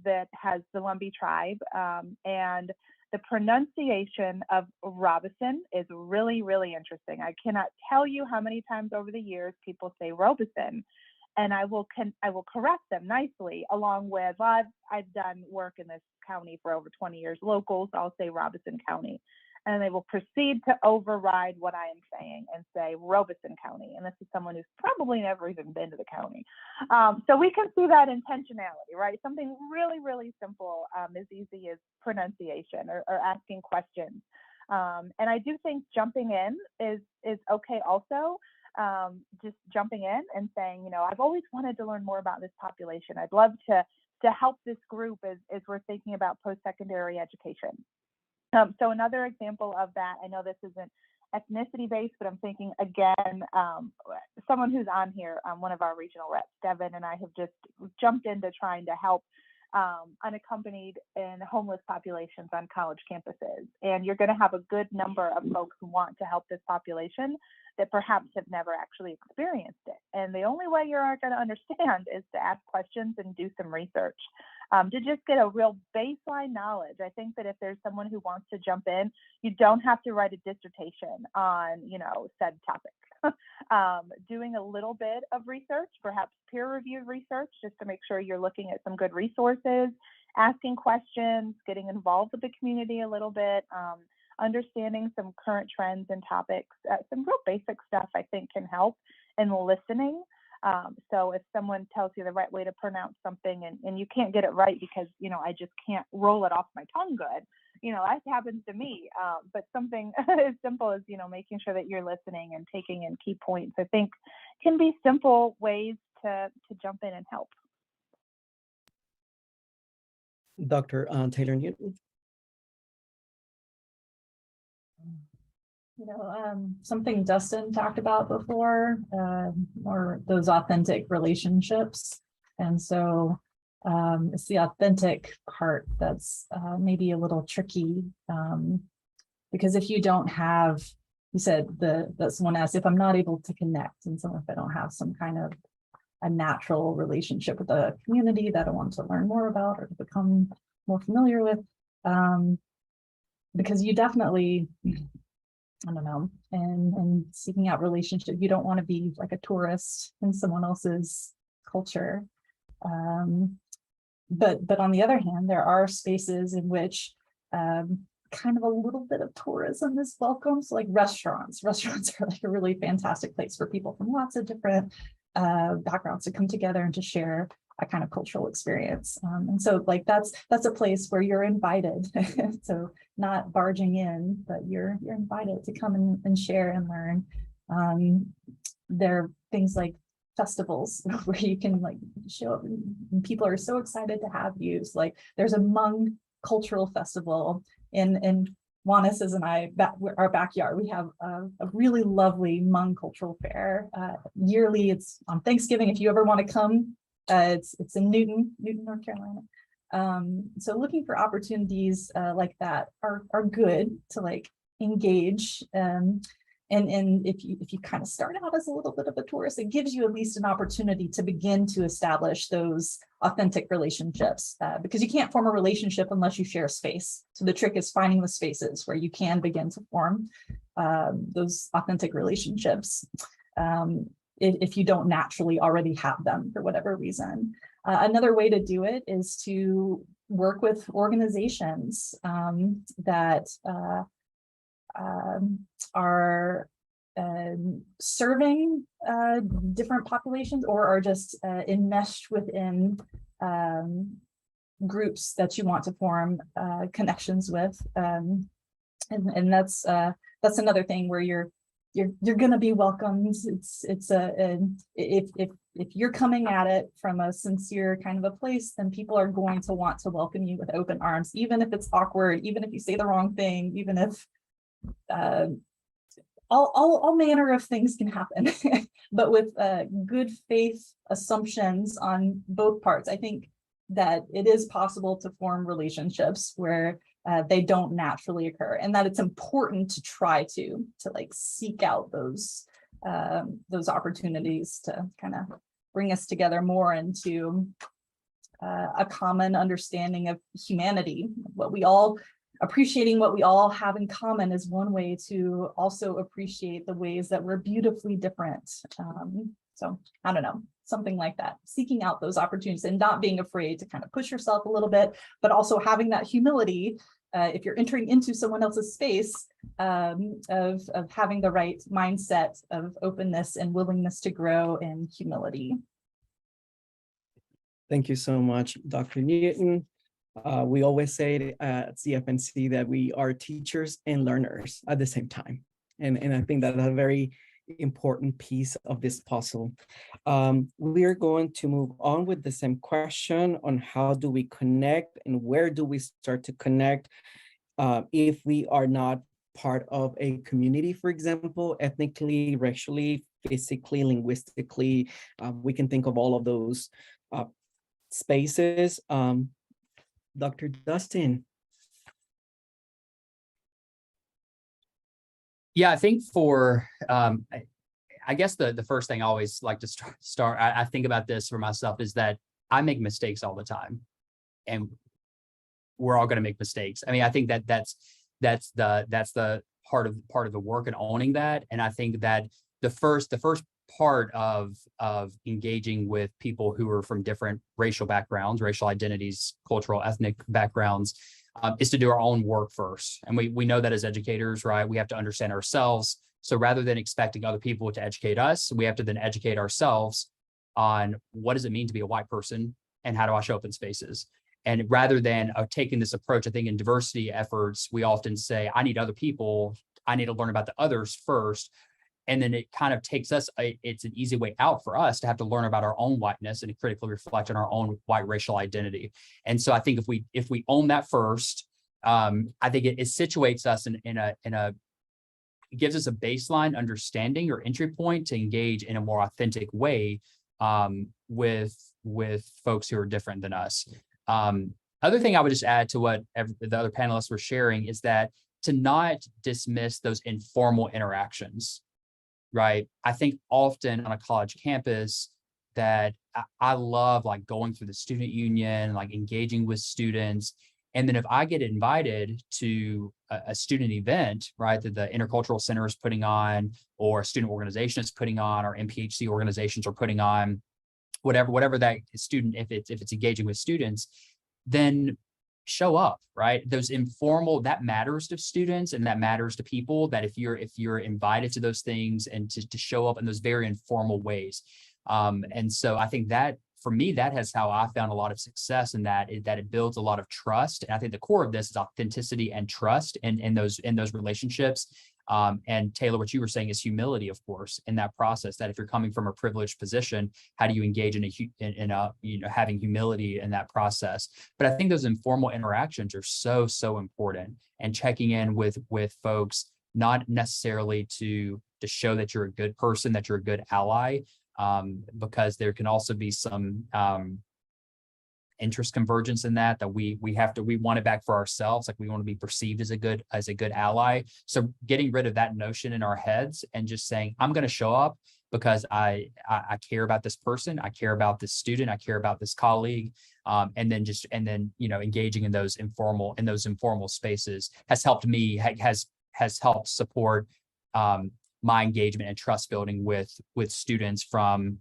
that has the Lumbee tribe, and the pronunciation of Robeson is really, really interesting. I cannot tell you how many times over the years people say Robeson, and I will correct them nicely. Along with, well, I've done work in this county for over 20 years. Locals, I'll say Robeson County, and they will proceed to override what I am saying and say Robeson County. And this is someone who's probably never even been to the county. So we can see that intentionality, right? Something really, really simple, as easy as pronunciation or asking questions. And I do think jumping in is okay also. Just jumping in and saying, you know, I've always wanted to learn more about this population. I'd love to help this group as we're thinking about post-secondary education. So another example of that, I know this isn't ethnicity based, but I'm thinking again, someone who's on here, one of our regional reps, Devin, and I have just jumped into trying to help unaccompanied and homeless populations on college campuses. And you're going to have a good number of folks who want to help this population that perhaps have never actually experienced it. And the only way you're going to understand is to ask questions and do some research. To just get a real baseline knowledge. I think that if there's someone who wants to jump in, you don't have to write a dissertation on, you know, said topic. Doing a little bit of research, perhaps peer-reviewed research, just to make sure you're looking at some good resources, asking questions, getting involved with the community a little bit, understanding some current trends and topics, some real basic stuff I think can help in listening. So if someone tells you the right way to pronounce something and you can't get it right because, you know, I just can't roll it off my tongue good, you know, that happens to me. But something as simple as, you know, making sure that you're listening and taking in key points, I think can be simple ways to jump in and help. Dr. Taylor Newton. You know, something Dustin talked about before, or those authentic relationships. And so it's the authentic part that's maybe a little tricky, because if you don't have, you said that someone asked if I'm not able to connect, and so if I don't have some kind of a natural relationship with a community that I want to learn more about or to become more familiar with, because you definitely, I don't know, and seeking out relationship, you don't want to be like a tourist in someone else's culture. But on the other hand, there are spaces in which kind of a little bit of tourism is welcome. So like restaurants are like a really fantastic place for people from lots of different backgrounds to come together and to share a kind of cultural experience. And so like that's a place where you're invited. So not barging in, but you're invited to come and share and learn. There are things like festivals where you can like show up and people are so excited to have you. So like there's a Hmong cultural festival in Juanes and I, our backyard. We have a really lovely Hmong cultural fair. Yearly, it's on Thanksgiving. If you ever want to come, it's in Newton, North Carolina. So looking for opportunities like that are good to like engage. And if you kind of start out as a little bit of a tourist, it gives you at least an opportunity to begin to establish those authentic relationships, because you can't form a relationship unless you share space. So the trick is finding the spaces where you can begin to form those authentic relationships, if you don't naturally already have them for whatever reason. Another way to do it is to work with organizations that are serving different populations, or are just enmeshed within groups that you want to form connections with, and that's another thing where you're going to be welcomed. If you're coming at it from a sincere kind of a place, then people are going to want to welcome you with open arms, even if it's awkward, even if you say the wrong thing, even if all manner of things can happen. But with good faith assumptions on both parts, I think that it is possible to form relationships where they don't naturally occur, and that it's important to try to like seek out those opportunities to kind of bring us together more into a common understanding of humanity. Appreciating what we all have in common is one way to also appreciate the ways that we're beautifully different. So I don't know, something like that, seeking out those opportunities and not being afraid to kind of push yourself a little bit, but also having that humility if you're entering into someone else's space, of having the right mindset of openness and willingness to grow and humility. Thank you so much, Dr. Newton. We always say at CFNC that we are teachers and learners at the same time. And I think that's a very important piece of this puzzle. We are going to move on with the same question on how do we connect and where do we start to connect if we are not part of a community, for example, ethnically, racially, physically, linguistically. We can think of all of those spaces. Dr. Dustin. Yeah, I think for, I guess the first thing I always like to start, I think about this for myself is that I make mistakes all the time, and we're all going to make mistakes. I mean, I think that's the part of the work and owning that. And I think that the first part of engaging with people who are from different racial backgrounds, racial identities, cultural, ethnic backgrounds, is to do our own work first. And we know that as educators, right? We have to understand ourselves. So rather than expecting other people to educate us, we have to then educate ourselves on what does it mean to be a white person and how do I show up in spaces? And rather than taking this approach, I think in diversity efforts, we often say, I need other people, I need to learn about the others first. And then it kind of takes us, it's an easy way out for us to have to learn about our own whiteness and critically reflect on our own white racial identity. And so I think if we own that first, I think it situates us it gives us a baseline understanding or entry point to engage in a more authentic way with folks who are different than us. Other thing I would just add to what the other panelists were sharing is that to not dismiss those informal interactions. Right. I think often on a college campus that I love like going through the student union, like engaging with students. And then if I get invited to a student event, right, that the Intercultural Center is putting on, or a student organization is putting on, or MPHC organizations are putting on, whatever that student, if it's engaging with students, then show up, right? Those informal, that matters to students and that matters to people, that if you're invited to those things and to show up in those very informal ways. And so I think that for me, that has how I found a lot of success in that it builds a lot of trust. And I think the core of this is authenticity and trust in those relationships. And Taylor, what you were saying is humility, of course, in that process, that if you're coming from a privileged position, how do you engage in having humility in that process? But I think those informal interactions are so important, and checking in with folks, not necessarily to show that you're a good person, that you're a good ally, because there can also be some interest convergence in that we want it back for ourselves. Like we want to be perceived as a good ally. So getting rid of that notion in our heads and just saying, I'm going to show up because I care about this person, I care about this student, I care about this colleague, and then engaging in those informal spaces has helped me, has helped support my engagement and trust building with students from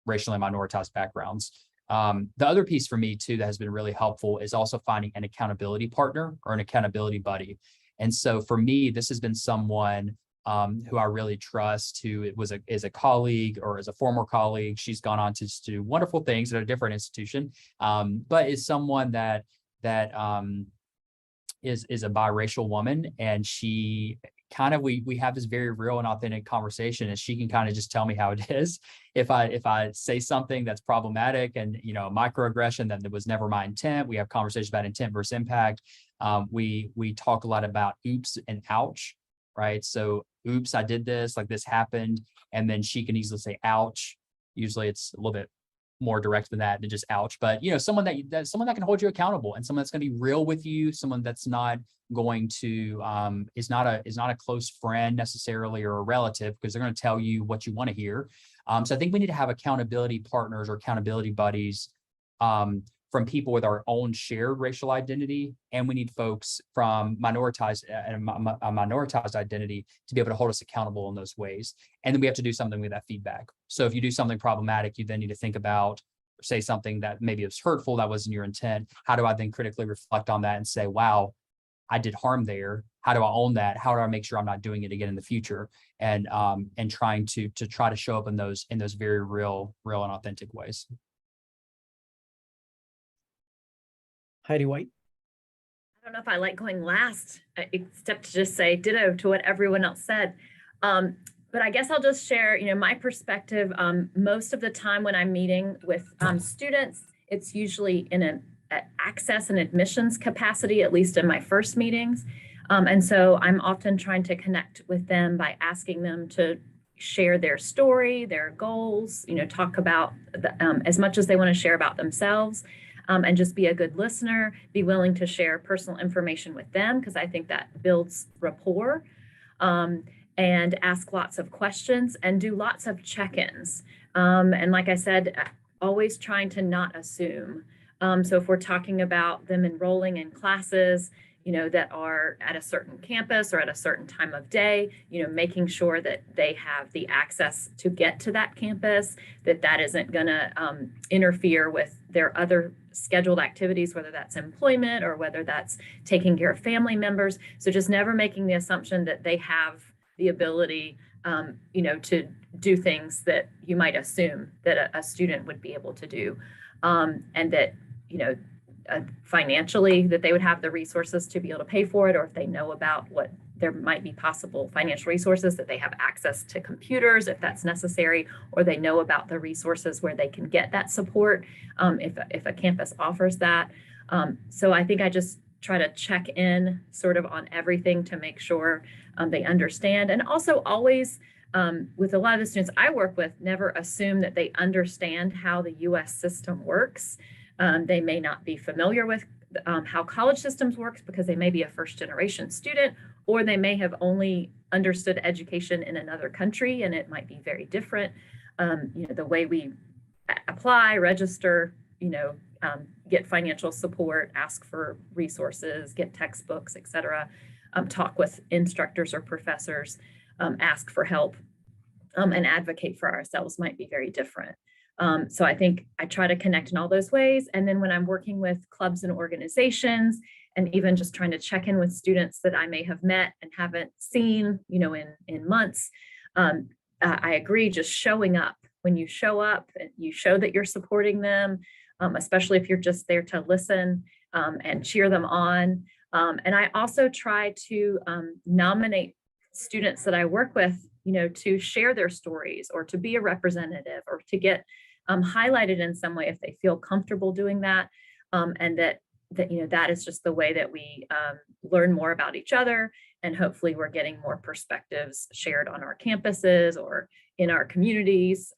racially minoritized backgrounds. The other piece for me too that has been really helpful is also finding an accountability partner or an accountability buddy. And so for me, this has been someone who I really trust, who is a colleague or is a former colleague. She's gone on to do wonderful things at a different institution, but is someone that is a biracial woman, and she kind of we have this very real and authentic conversation, and she can kind of just tell me how it is. If I say something that's problematic and microaggression, then it was never my intent. We have conversations about intent versus impact. We talk a lot about oops and ouch, right? So oops, I did this, like this happened, and then she can easily say ouch. Usually it's a little bit more direct than that, than just ouch. But someone that can hold you accountable, and someone that's going to be real with you, someone that's not going to is not a close friend necessarily or a relative, because they're going to tell you what you want to hear. So I think we need to have accountability partners or accountability buddies from people with our own shared racial identity, and we need folks from minoritized identity to be able to hold us accountable in those ways. And then we have to do something with that feedback. So if you do something problematic, you then need to think about, or say something that maybe was hurtful, that wasn't your intent. How do I then critically reflect on that and say, wow, I did harm there. How do I own that? How do I make sure I'm not doing it again in the future? And trying to try to show up in those very real and authentic ways. Heidi White. I don't know if I like going last, except to just say ditto to what everyone else said. But I guess I'll just share, my perspective. Most of the time when I'm meeting with students, it's usually in an access and admissions capacity, at least in my first meetings. And so I'm often trying to connect with them by asking them to share their story, their goals, talk about as much as they want to share about themselves. And just be a good listener, be willing to share personal information with them, because I think that builds rapport, and ask lots of questions and do lots of check-ins. And like I said, always trying to not assume. So if we're talking about them enrolling in classes, that are at a certain campus or at a certain time of day, making sure that they have the access to get to that campus, that isn't going to interfere with their other scheduled activities, whether that's employment or whether that's taking care of family members. So just never making the assumption that they have the ability, to do things that you might assume that a student would be able to do, and that, financially, that they would have the resources to be able to pay for it, or if they know about what there might be possible financial resources, that they have access to computers if that's necessary, or they know about the resources where they can get that support if a campus offers that. So I think I just try to check in sort of on everything to make sure they understand. And also always, with a lot of the students I work with, never assume that they understand how the US system works. They may not be familiar with how college systems works because they may be a first generation student, or they may have only understood education in another country and it might be very different. The way we apply, register, get financial support, ask for resources, get textbooks, et cetera, talk with instructors or professors, ask for help, and advocate for ourselves might be very different. So I think I try to connect in all those ways. And then when I'm working with clubs and organizations, and even just trying to check in with students that I may have met and haven't seen, in months, I agree, just showing up. When you show up, you show that you're supporting them, especially if you're just there to listen, and cheer them on. And I also try to nominate students that I work with, to share their stories or to be a representative or to get highlighted in some way if they feel comfortable doing that. And that is just the way that we learn more about each other, and hopefully we're getting more perspectives shared on our campuses or in our communities,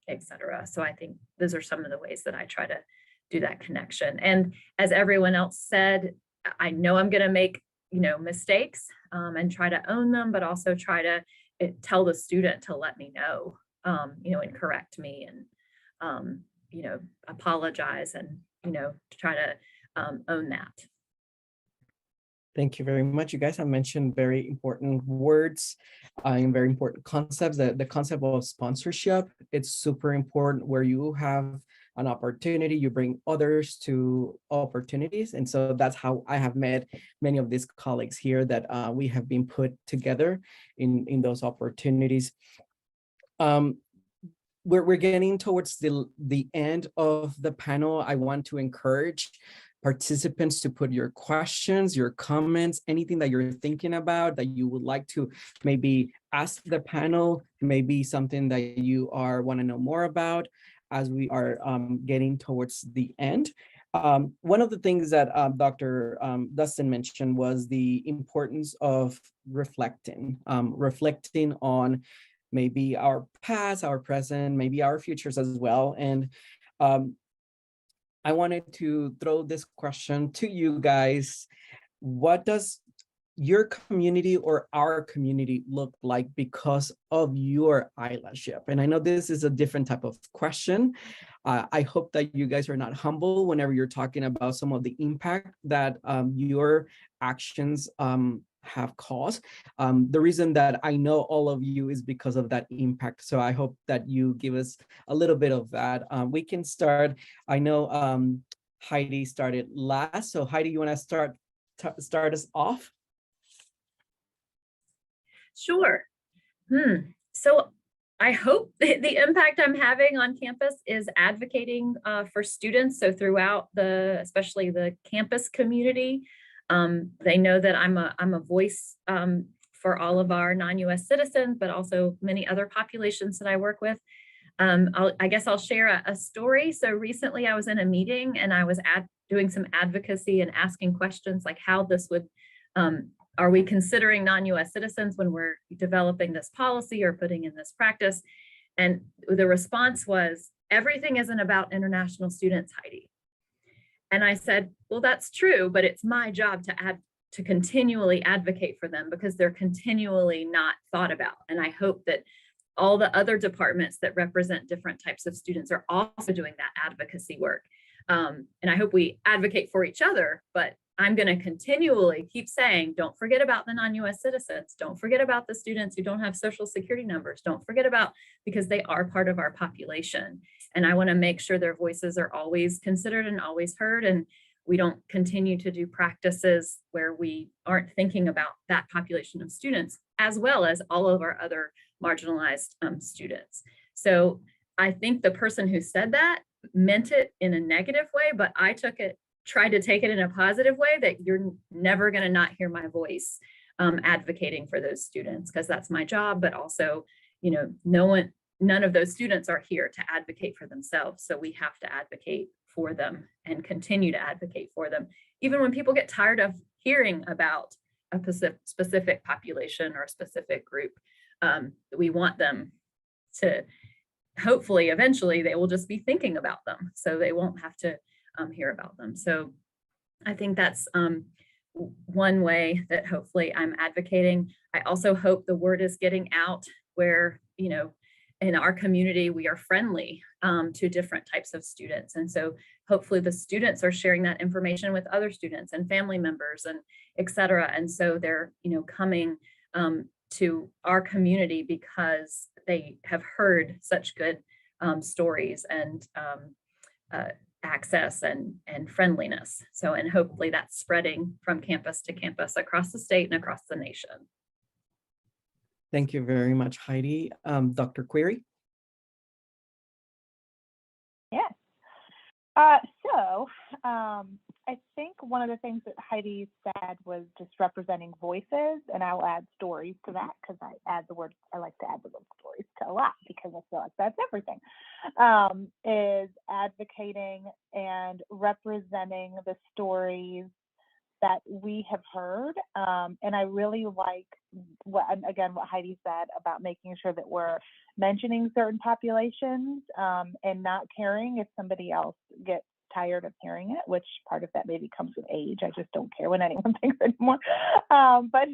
et cetera. So I think those are some of the ways that I try to do that connection. And as everyone else said, I know I'm going to make, mistakes and try to own them, but also try to tell the student to let me know, and correct me and, apologize and, to try to own that. Thank you very much. You guys have mentioned very important words and very important concepts. The concept of sponsorship, it's super important where you have an opportunity, you bring others to opportunities. And so that's how I have met many of these colleagues here that we have been put together in those opportunities. We're getting towards the end of the panel. I want to encourage participants to put your questions, your comments, anything that you're thinking about that you would like to maybe ask the panel, maybe something that you want to know more about as we are getting towards the end. One of the things that Dr. Dustin mentioned was the importance of reflecting on maybe our past, our present, maybe our futures as well. And I wanted to throw this question to you guys. What does your community or our community look like because of your allyship? And I know this is a different type of question. I hope that you guys are not humble whenever you're talking about some of the impact that your actions have caused. The reason that I know all of you is because of that impact. So I hope that you give us a little bit of that. We can start. I know Heidi started last. So Heidi, you want to start us off? Sure. So I hope the impact I'm having on campus is advocating for students. So throughout especially the campus community, they know that I'm a voice for all of our non-US citizens, but also many other populations that I work with. I guess I'll share a story. So recently I was in a meeting and I was doing some advocacy and asking questions like how this would, are we considering non-US citizens when we're developing this policy or putting in this practice? And the response was, everything isn't about international students, Heidi. And I said, well, that's true, but it's my job to continually advocate for them because they're continually not thought about. And I hope that all the other departments that represent different types of students are also doing that advocacy work. And I hope we advocate for each other, but I'm going to continually keep saying, don't forget about the non-US citizens. Don't forget about the students who don't have social security numbers. Don't forget about, because they are part of our population. And I want to make sure their voices are always considered and always heard. And we don't continue to do practices where we aren't thinking about that population of students, as well as all of our other marginalized students. So I think the person who said that meant it in a negative way, but I tried to take it in a positive way, that you're never going to not hear my voice advocating for those students, because that's my job. But also, none of those students are here to advocate for themselves. So we have to advocate for them and continue to advocate for them, even when people get tired of hearing about a specific population or a specific group. We want them to, hopefully, eventually, they will just be thinking about them, so they won't have to hear about them. So I think that's one way that hopefully I'm advocating. I also hope the word is getting out where, in our community, we are friendly to different types of students. And so hopefully the students are sharing that information with other students and family members and et cetera. And so they're, coming to our community because they have heard such good stories and access and friendliness. So, and hopefully that's spreading from campus to campus across the state and across the nation. Thank you very much, Heidi. Dr. Query? Yes. So I think one of the things that Heidi said was just representing voices, and I'll add stories to that because I like to add the word stories to a lot because I feel like that's everything, is advocating and representing the stories that we have heard. And I really like what Heidi said about making sure that we're mentioning certain populations and not caring if somebody else gets tired of hearing it, which part of that maybe comes with age. I just don't care what anyone thinks anymore. But,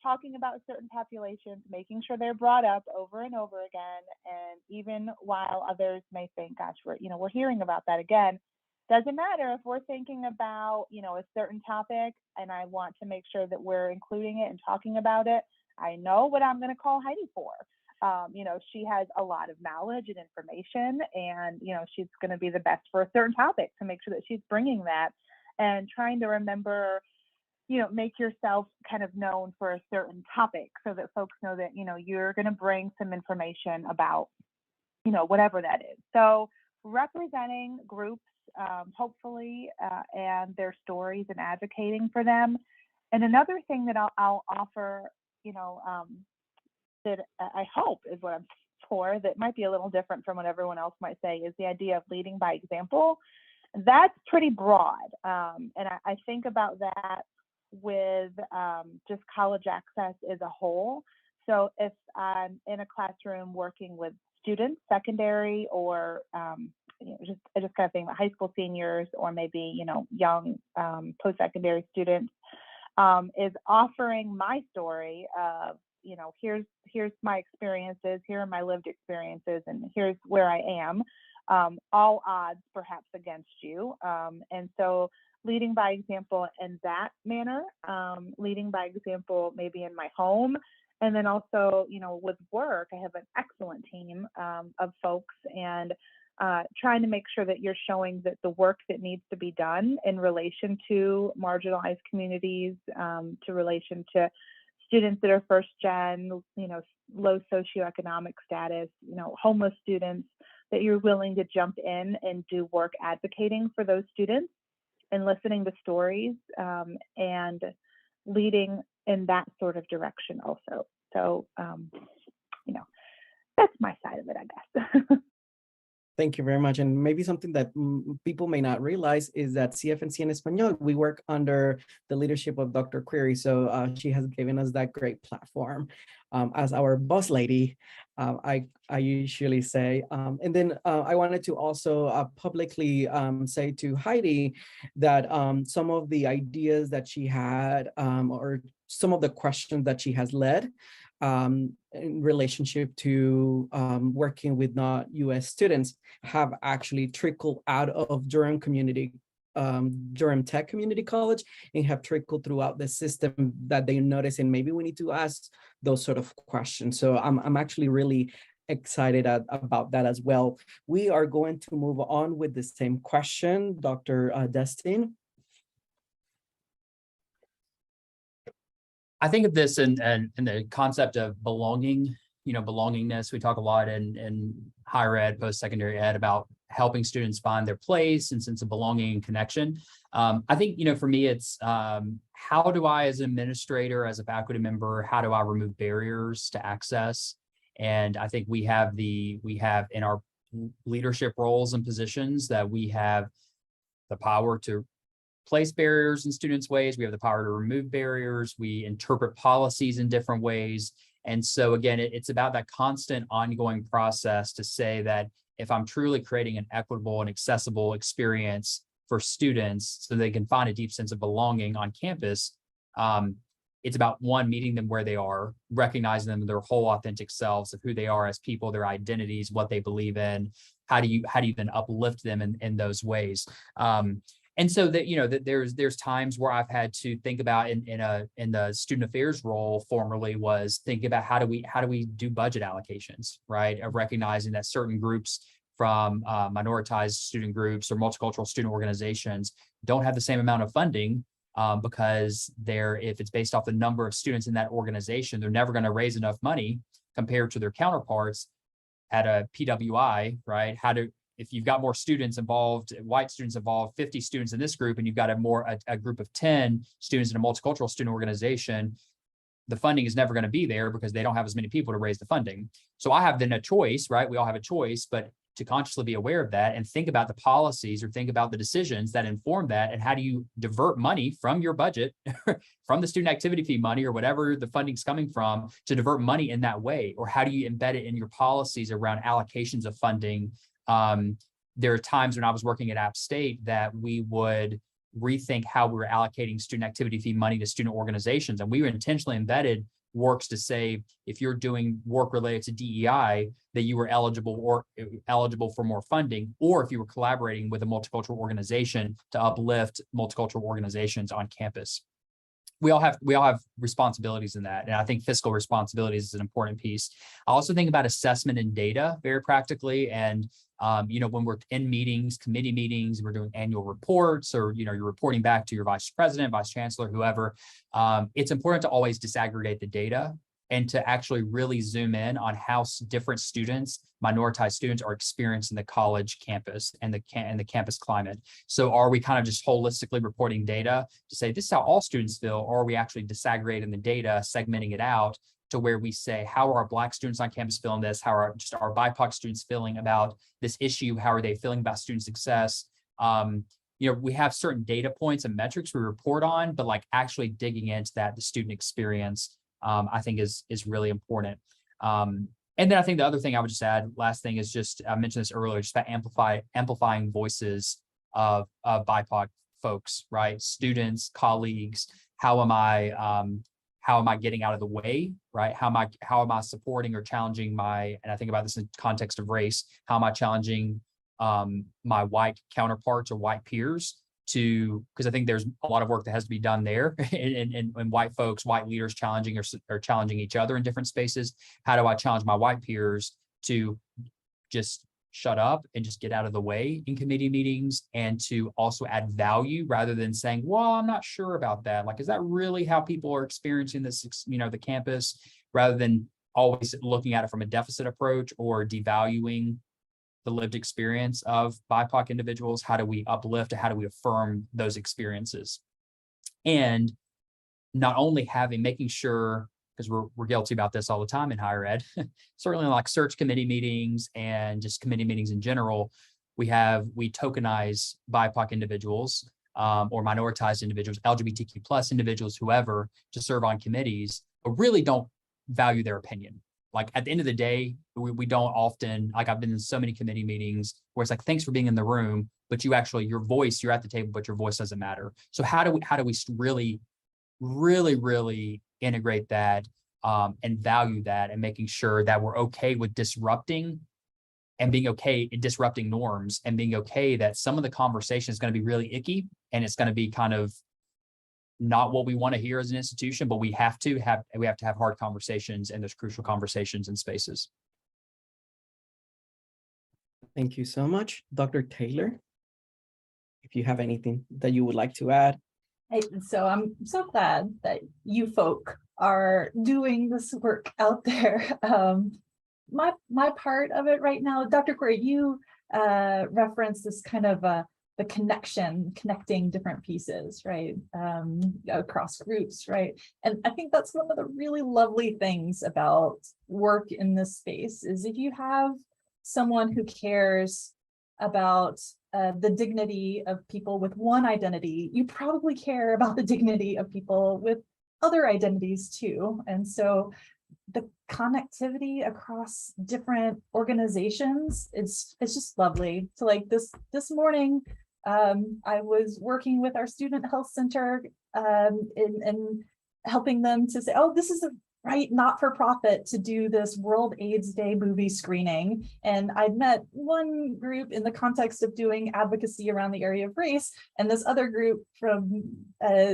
talking about certain populations, making sure they're brought up over and over again. And even while others may think, gosh, we're hearing about that again, doesn't matter if we're thinking about, a certain topic and I want to make sure that we're including it and talking about it. I know what I'm going to call Heidi for. She has a lot of knowledge and information, and, she's going to be the best for a certain topic, to make sure that she's bringing that, and trying to remember, make yourself kind of known for a certain topic, so that folks know that, you're going to bring some information about, whatever that is. So representing groups, hopefully, and their stories, and advocating for them. And another thing that I'll offer, that I hope is what I'm for, that might be a little different from what everyone else might say, is the idea of leading by example. That's pretty broad. And I think about that with just college access as a whole. So if I'm in a classroom working with students, secondary, or just kind of thinking about high school seniors, or maybe, young post-secondary students, is offering my story of, here's my experiences, here are my lived experiences, and here's where I am, all odds perhaps against you. And so leading by example in that manner, leading by example maybe in my home, and then also, with work, I have an excellent team of folks, and trying to make sure that you're showing that the work that needs to be done in relation to marginalized communities, to relation to students that are first gen, low socioeconomic status, homeless students, that you're willing to jump in and do work advocating for those students, and listening to stories, and leading in that sort of direction also. So, that's my side of it, I guess. Thank you very much. And maybe something that people may not realize is that CFNC en Español, we work under the leadership of Dr. Query. So she has given us that great platform as our boss lady, I usually say. And then I wanted to also publicly say to Heidi that some of the ideas that she had, or some of the questions that she has led, in relationship to working with not U.S. students, have actually trickled out of Durham Durham Tech Community College, and have trickled throughout the system, that they notice, and maybe we need to ask those sort of questions. So I'm actually really excited about that as well. We are going to move on with the same question, Dr. Dustin. I think of this in the concept of belonging, belongingness. We talk a lot in higher ed, post-secondary ed, about helping students find their place and sense of belonging and connection. I think, for me, it's how do I, as an administrator, as a faculty member, how do I remove barriers to access? And I think we have in our leadership roles and positions that we have the power to place barriers in students' ways. We have the power to remove barriers. We interpret policies in different ways. And so again, it's about that constant ongoing process to say that if I'm truly creating an equitable and accessible experience for students so they can find a deep sense of belonging on campus, it's about, one, meeting them where they are, recognizing them in their whole authentic selves of who they are as people, their identities, what they believe in. How do you then uplift them in those ways? And so that, that there's times where I've had to think about in the student affairs role formerly, was thinking about how do we do budget allocations, right? Of recognizing that certain groups from minoritized student groups or multicultural student organizations don't have the same amount of funding because if it's based off the number of students in that organization, they're never going to raise enough money compared to their counterparts at a PWI, right? If you've got more students involved, white students involved, 50 students in this group, and you've got a group of 10 students in a multicultural student organization, the funding is never going to be there because they don't have as many people to raise the funding. So I have then a choice, right? We all have a choice, but to consciously be aware of that and think about the policies or think about the decisions that inform that, and how do you divert money from your budget, from the student activity fee money or whatever the funding's coming from, to divert money in that way? Or how do you embed it in your policies around allocations of funding there are times when I was working at App State that we would rethink how we were allocating student activity fee money to student organizations. And we were intentionally embedded works to say, if you're doing work related to DEI, that you were eligible for more funding, or if you were collaborating with a multicultural organization to uplift multicultural organizations on campus. We all have responsibilities in that. And I think fiscal responsibilities is an important piece. I also think about assessment and data very practically. And, when we're in meetings, committee meetings, we're doing annual reports, or, you're reporting back to your vice president, vice chancellor, whoever, it's important to always disaggregate the data and to actually really zoom in on how different students, minoritized students, are experiencing the college campus and the campus climate. So are we kind of just holistically reporting data to say this is how all students feel, or are we actually disaggregating the data, segmenting it out to where we say, how are our Black students on campus feeling this? How are just our BIPOC students feeling about this issue? How are they feeling about student success? We have certain data points and metrics we report on, but like actually digging into that, the student experience, I think is really important. And then I think the other thing I would just add, last thing, is just, I mentioned this earlier, just about amplifying voices of BIPOC folks, right? Students, colleagues. How am I getting out of the way, right? How am I supporting or challenging and I think about this in context of race, how am I challenging my white counterparts or white peers because I think there's a lot of work that has to be done there, and white folks, white leaders challenging or challenging each other in different spaces. How do I challenge my white peers to just shut up and just get out of the way in committee meetings, and to also add value rather than saying, well, I'm not sure about that. Like, is that really how people are experiencing this, the campus, rather than always looking at it from a deficit approach or devaluing the lived experience of BIPOC individuals? How do we uplift, how do we affirm those experiences? And not only making sure, because we're guilty about this all the time in higher ed, certainly like search committee meetings and just committee meetings in general, we tokenize BIPOC individuals or minoritized individuals, LGBTQ plus individuals, whoever, to serve on committees, but really don't value their opinion. Like, at the end of the day, we don't often, like, I've been in so many committee meetings where it's like, thanks for being in the room, but you're at the table, but your voice doesn't matter. So how do we really, really, really integrate that and value that, and making sure that we're okay with disrupting and being okay in disrupting norms, and being okay that some of the conversation is going to be really icky, and it's going to be kind of not what we want to hear as an institution, but we have to have hard conversations, and there's crucial conversations in spaces. Thank you so much. Dr. Taylor, if you have anything that you would like to add. So I'm so glad that you folk are doing this work out there. My part of it right now, Dr. Corey, you referenced this kind of the connecting different pieces, right, across groups, right? And I think that's one of the really lovely things about work in this space, is if you have someone who cares about the dignity of people with one identity, you probably care about the dignity of people with other identities too. And so the connectivity across different organizations, it's just lovely. So like this morning, I was working with our student health center in helping them to say, oh, this is the right not-for-profit to do this World AIDS Day movie screening. And I'd met one group in the context of doing advocacy around the area of race, and this other group from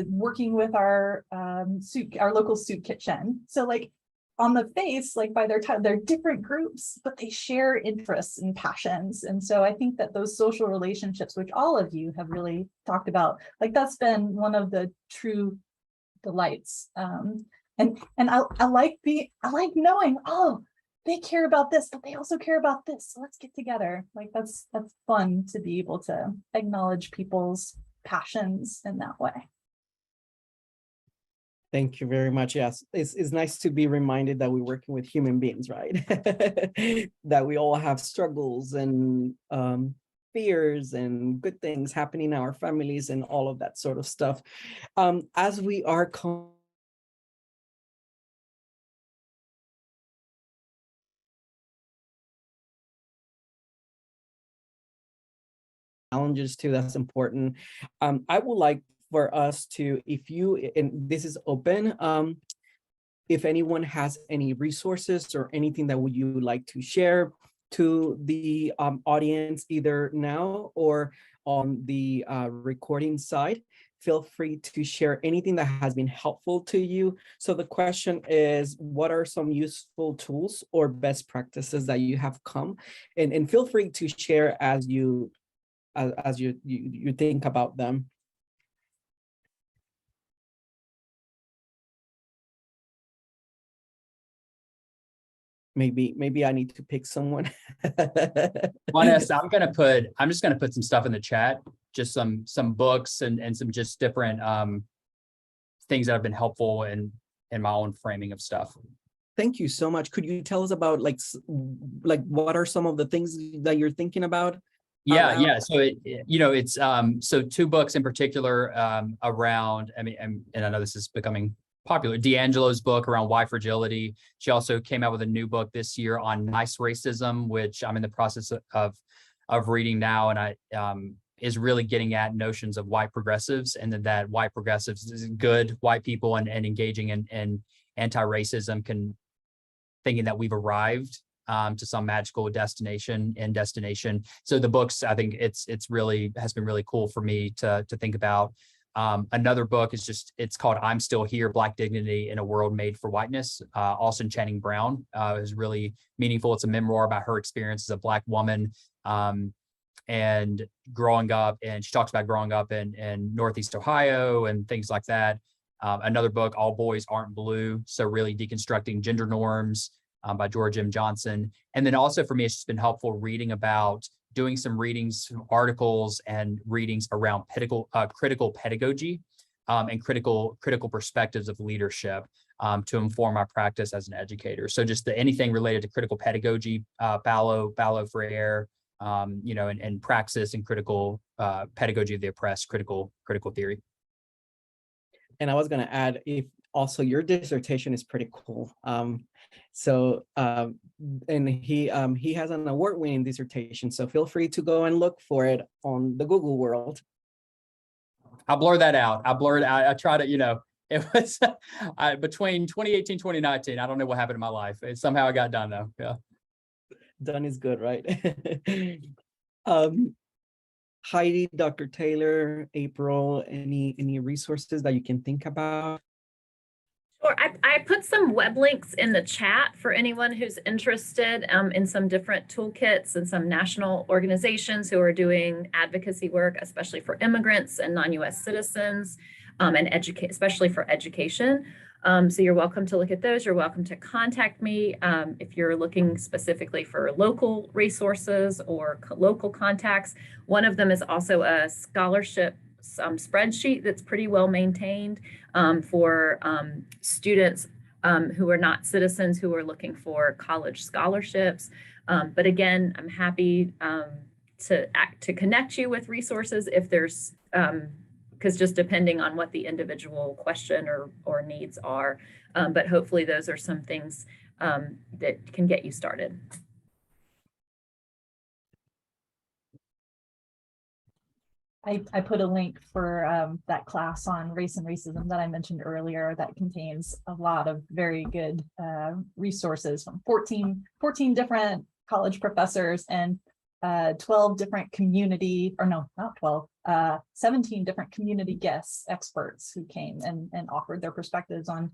working with our local soup kitchen. So like, on the face, like by their time, they're different groups, but they share interests and passions. And so I think that those social relationships, which all of you have really talked about, like that's been one of the true delights. And I like knowing, oh, they care about this, but they also care about this. So let's get together. Like that's fun to be able to acknowledge people's passions in that way. Thank you very much. Yes, it's nice to be reminded that we're working with human beings, right? That we all have struggles and fears and good things happening in our families and all of that sort of stuff. As we are challenges too. That's important. I would like for us to, if you, and this is open, if anyone has any resources or anything that would you like to share to the audience, either now or on the recording side, feel free to share anything that has been helpful to you. So the question is, what are some useful tools or best practices that you have come? And feel free to share as you think about them. Maybe I need to pick someone. Honest, I'm just gonna put some stuff in the chat, just some books and some just different things that have been helpful in my own framing of stuff. Thank you so much. Could you tell us about like what are some of the things that you're thinking about? Yeah. So it's so two books in particular around, I mean, and I know this is becoming popular, D'Angelo's book around why fragility. She also came out with a new book this year on nice racism, which I'm in the process of reading now, and I is really getting at notions of white progressives, and that white progressives is good white people and engaging in anti-racism, thinking that we've arrived to some magical destination. So the books, I think it's really has been really cool for me to think about. Another book is it's called I'm Still Here, Black Dignity in a World Made for Whiteness. Austin Channing Brown is really meaningful. It's a memoir about her experience as a Black woman and growing up. And she talks about growing up in Northeast Ohio and things like that. Another book, All Boys Aren't Blue. So really deconstructing gender norms by George M. Johnson. And then also for me, it's just been helpful reading about doing some readings, some articles and readings around critical pedagogy and critical perspectives of leadership to inform my practice as an educator. So just anything related to critical pedagogy, Paulo Freire, and praxis and critical pedagogy of the oppressed, critical theory. And I was going to add, if also your dissertation is pretty cool. And he has an award-winning dissertation, so feel free to go and look for it on the Google world. I'll blur that out. I try to, it was between 2018, 2019. I don't know what happened in my life. Somehow I got done though. Yeah. Done is good, right? Heidi, Dr. Taylor, April, any resources that you can think about? Sure. I put some web links in the chat for anyone who's interested in some different toolkits and some national organizations who are doing advocacy work, especially for immigrants and non-US citizens, and especially for education. So you're welcome to look at those. You're welcome to contact me if you're looking specifically for local resources or local contacts. One of them is also a scholarship spreadsheet that's pretty well maintained for students who are not citizens who are looking for college scholarships. But again, I'm happy to connect you with resources if there's, because just depending on what the individual question or needs are. But hopefully those are some things that can get you started. I put a link for that class on race and racism that I mentioned earlier that contains a lot of very good resources from 14 different college professors and 12 different community, or no, not 12, 17 different community guests, experts who came and offered their perspectives on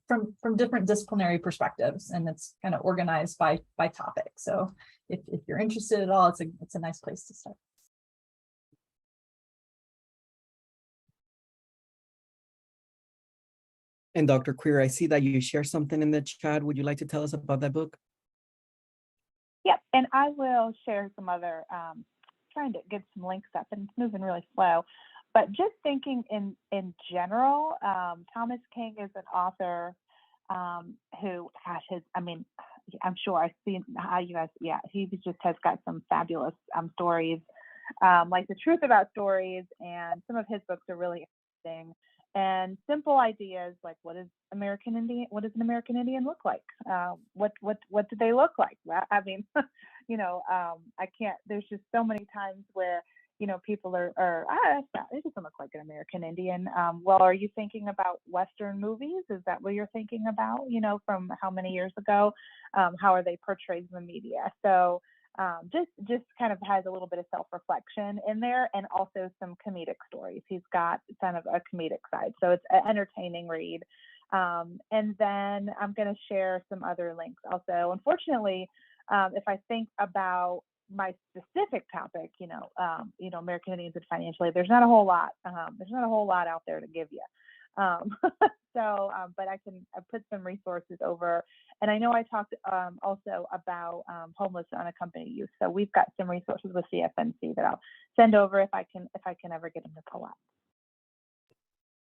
from different disciplinary perspectives, and it's kind of organized by topic. So if you're interested at all, it's a nice place to start. And Dr. Queer, I see that you share something in the chat. Would you like to tell us about that book? Yep, and I will share some other, trying to get some links up, and it's moving really slow. But just thinking in general, Thomas King is an author who I'm sure I've seen how you guys, he just has got some fabulous stories, like The Truth About Stories, and some of his books are really interesting. And simple ideas like what does an American Indian look like? What do they look like? I mean, I can't. There's just so many times where people it doesn't look like an American Indian. Well, are you thinking about Western movies? Is that what you're thinking about, from how many years ago? How are they portrayed in the media? So just kind of has a little bit of self-reflection in there, and also some comedic stories. He's got kind of a comedic side. So it's an entertaining read. And then I'm going to share some other links also. Unfortunately, if I think about my specific topic, American Indians and financial aid, there's not a whole lot. There's not a whole lot out there to give you. But I put some resources over, and I know I talked also about homeless and unaccompanied youth. So we've got some resources with CFNC that I'll send over if I can ever get them to pull up.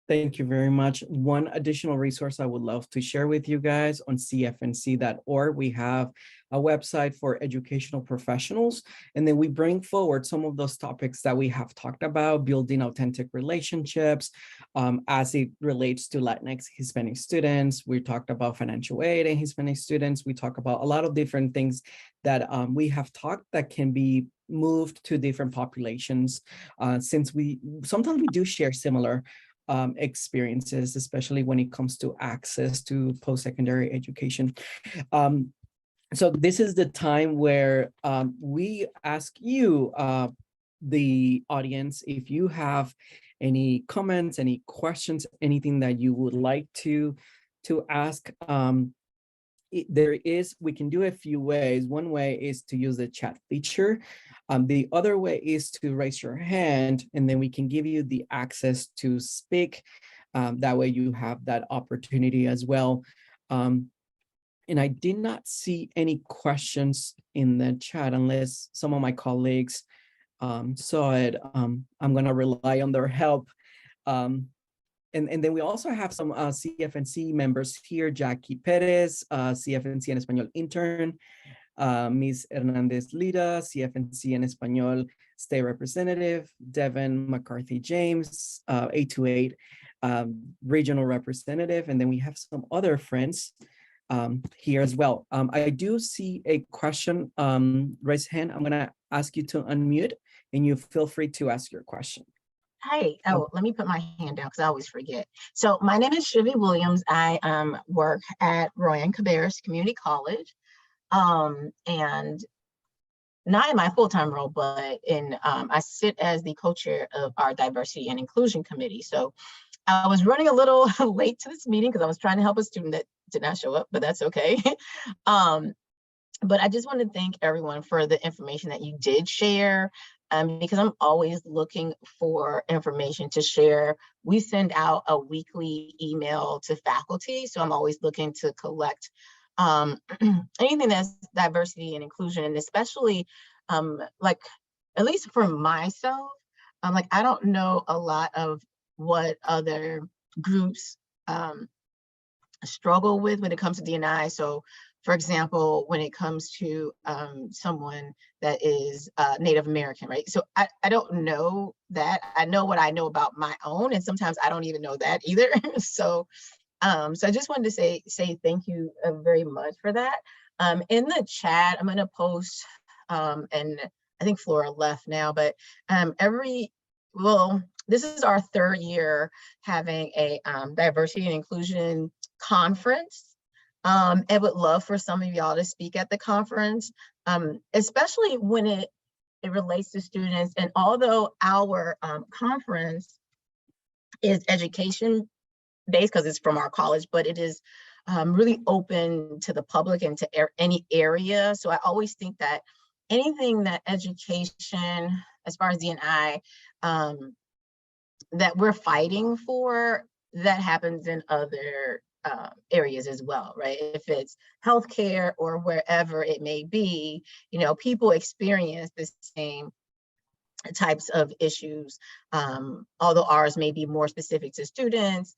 Thank you very much. One additional resource I would love to share with you guys: on cfnc.org, we have a website for educational professionals, and then we bring forward some of those topics that we have talked about, building authentic relationships as it relates to Latinx Hispanic students. We talked about financial aid and Hispanic students. We talk about a lot of different things that we have talked that can be moved to different populations, since sometimes we do share similar experiences, especially when it comes to access to post-secondary education. So this is the time where we ask you, the audience, if you have any comments, any questions, anything that you would like to ask. We can do a few ways. One way is to use the chat feature. The other way is to raise your hand, and then we can give you the access to speak. That way you have that opportunity as well. And I did not see any questions in the chat unless some of my colleagues saw it. I'm going to rely on their help. And then we also have some CFNC members here: Jackie Perez, CFNC en Español intern, Ms. Hernandez Lira, CFNC en Español state representative, Devin McCarthy James, 828 regional representative, and then we have some other friends here as well. I do see a question, raise hand. I'm gonna ask you to unmute, and you feel free to ask your question. Hi. Oh, let me put my hand down because I always forget. So my name is Shivy Williams. I work at Royan Cabarrus Community College, and not in my full-time role, but I sit as the co-chair of our diversity and inclusion committee. So I was running a little late to this meeting because I was trying to help a student that did not show up, but that's okay. But I just want to thank everyone for the information that you did share, because I'm always looking for information to share. We send out a weekly email to faculty, so I'm always looking to collect anything that's diversity and inclusion, and especially like, at least for myself, like, I don't know a lot of what other groups struggle with when it comes to D&I. So for example, when it comes to someone that is Native American, right? So I don't know that. I know what I know about my own, and sometimes I don't even know that either. So I just wanted to say thank you very much for that. In the chat, I'm gonna post, and I think Flora left now, but this is our third year having a diversity and inclusion conference. I would love for some of y'all to speak at the conference, especially when it relates to students. And although our conference is education based because it's from our college, but it is really open to the public and to any area. So I always think that anything that education, as far as D&I, that we're fighting for, that happens in other areas as well, right? If it's healthcare or wherever it may be, people experience the same types of issues, although ours may be more specific to students,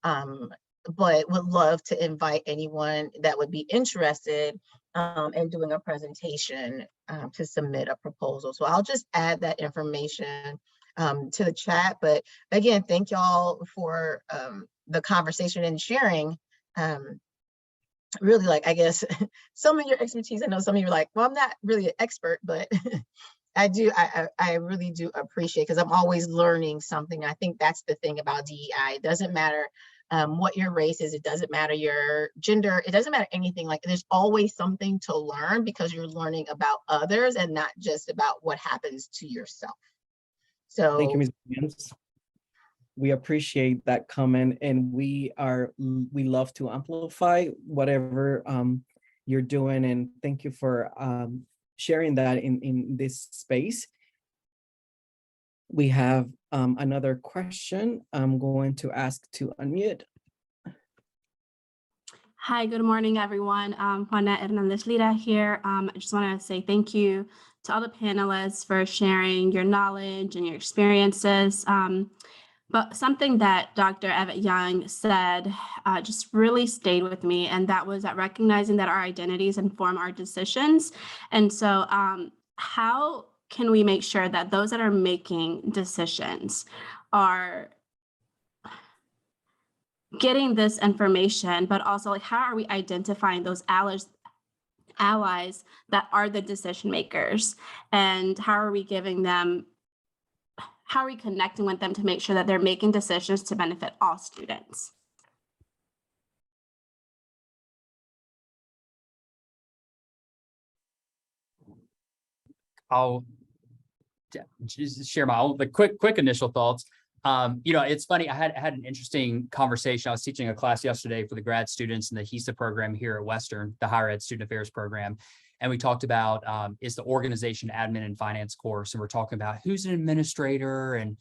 but would love to invite anyone that would be interested in doing a presentation to submit a proposal. So I'll just add that information to the chat. But again, thank y'all for the conversation and sharing really, like, I guess some of your expertise. I know some of you are like, well, I'm not really an expert, but I really do appreciate, because I'm always learning something. I think that's the thing about DEI. It doesn't matter what your race is. It doesn't matter your gender. It doesn't matter anything. Like, there's always something to learn, because you're learning about others and not just about what happens to yourself. So Thank you, Ms. Williams. We appreciate that comment, and we love to amplify whatever you're doing, and thank you for sharing that in this space. We have another question. I'm going to ask to unmute. Hi, good morning, everyone. Juana Hernandez Lira here. I just want to say thank you to all the panelists for sharing your knowledge and your experiences. But something that Dr. Evatt-Young said just really stayed with me, and that was that recognizing that our identities inform our decisions. And so how can we make sure that those that are making decisions are getting this information, but also like how are we identifying those allies that are the decision makers, and how are we giving them, how are we connecting with them to make sure that they're making decisions to benefit all students? I'll just share my own quick initial thoughts. It's funny. I had an interesting conversation. I was teaching a class yesterday for the grad students in the HESA program here at Western, the Higher Ed Student Affairs program. And we talked about is the organization, admin, and finance course. And we're talking about who's an administrator and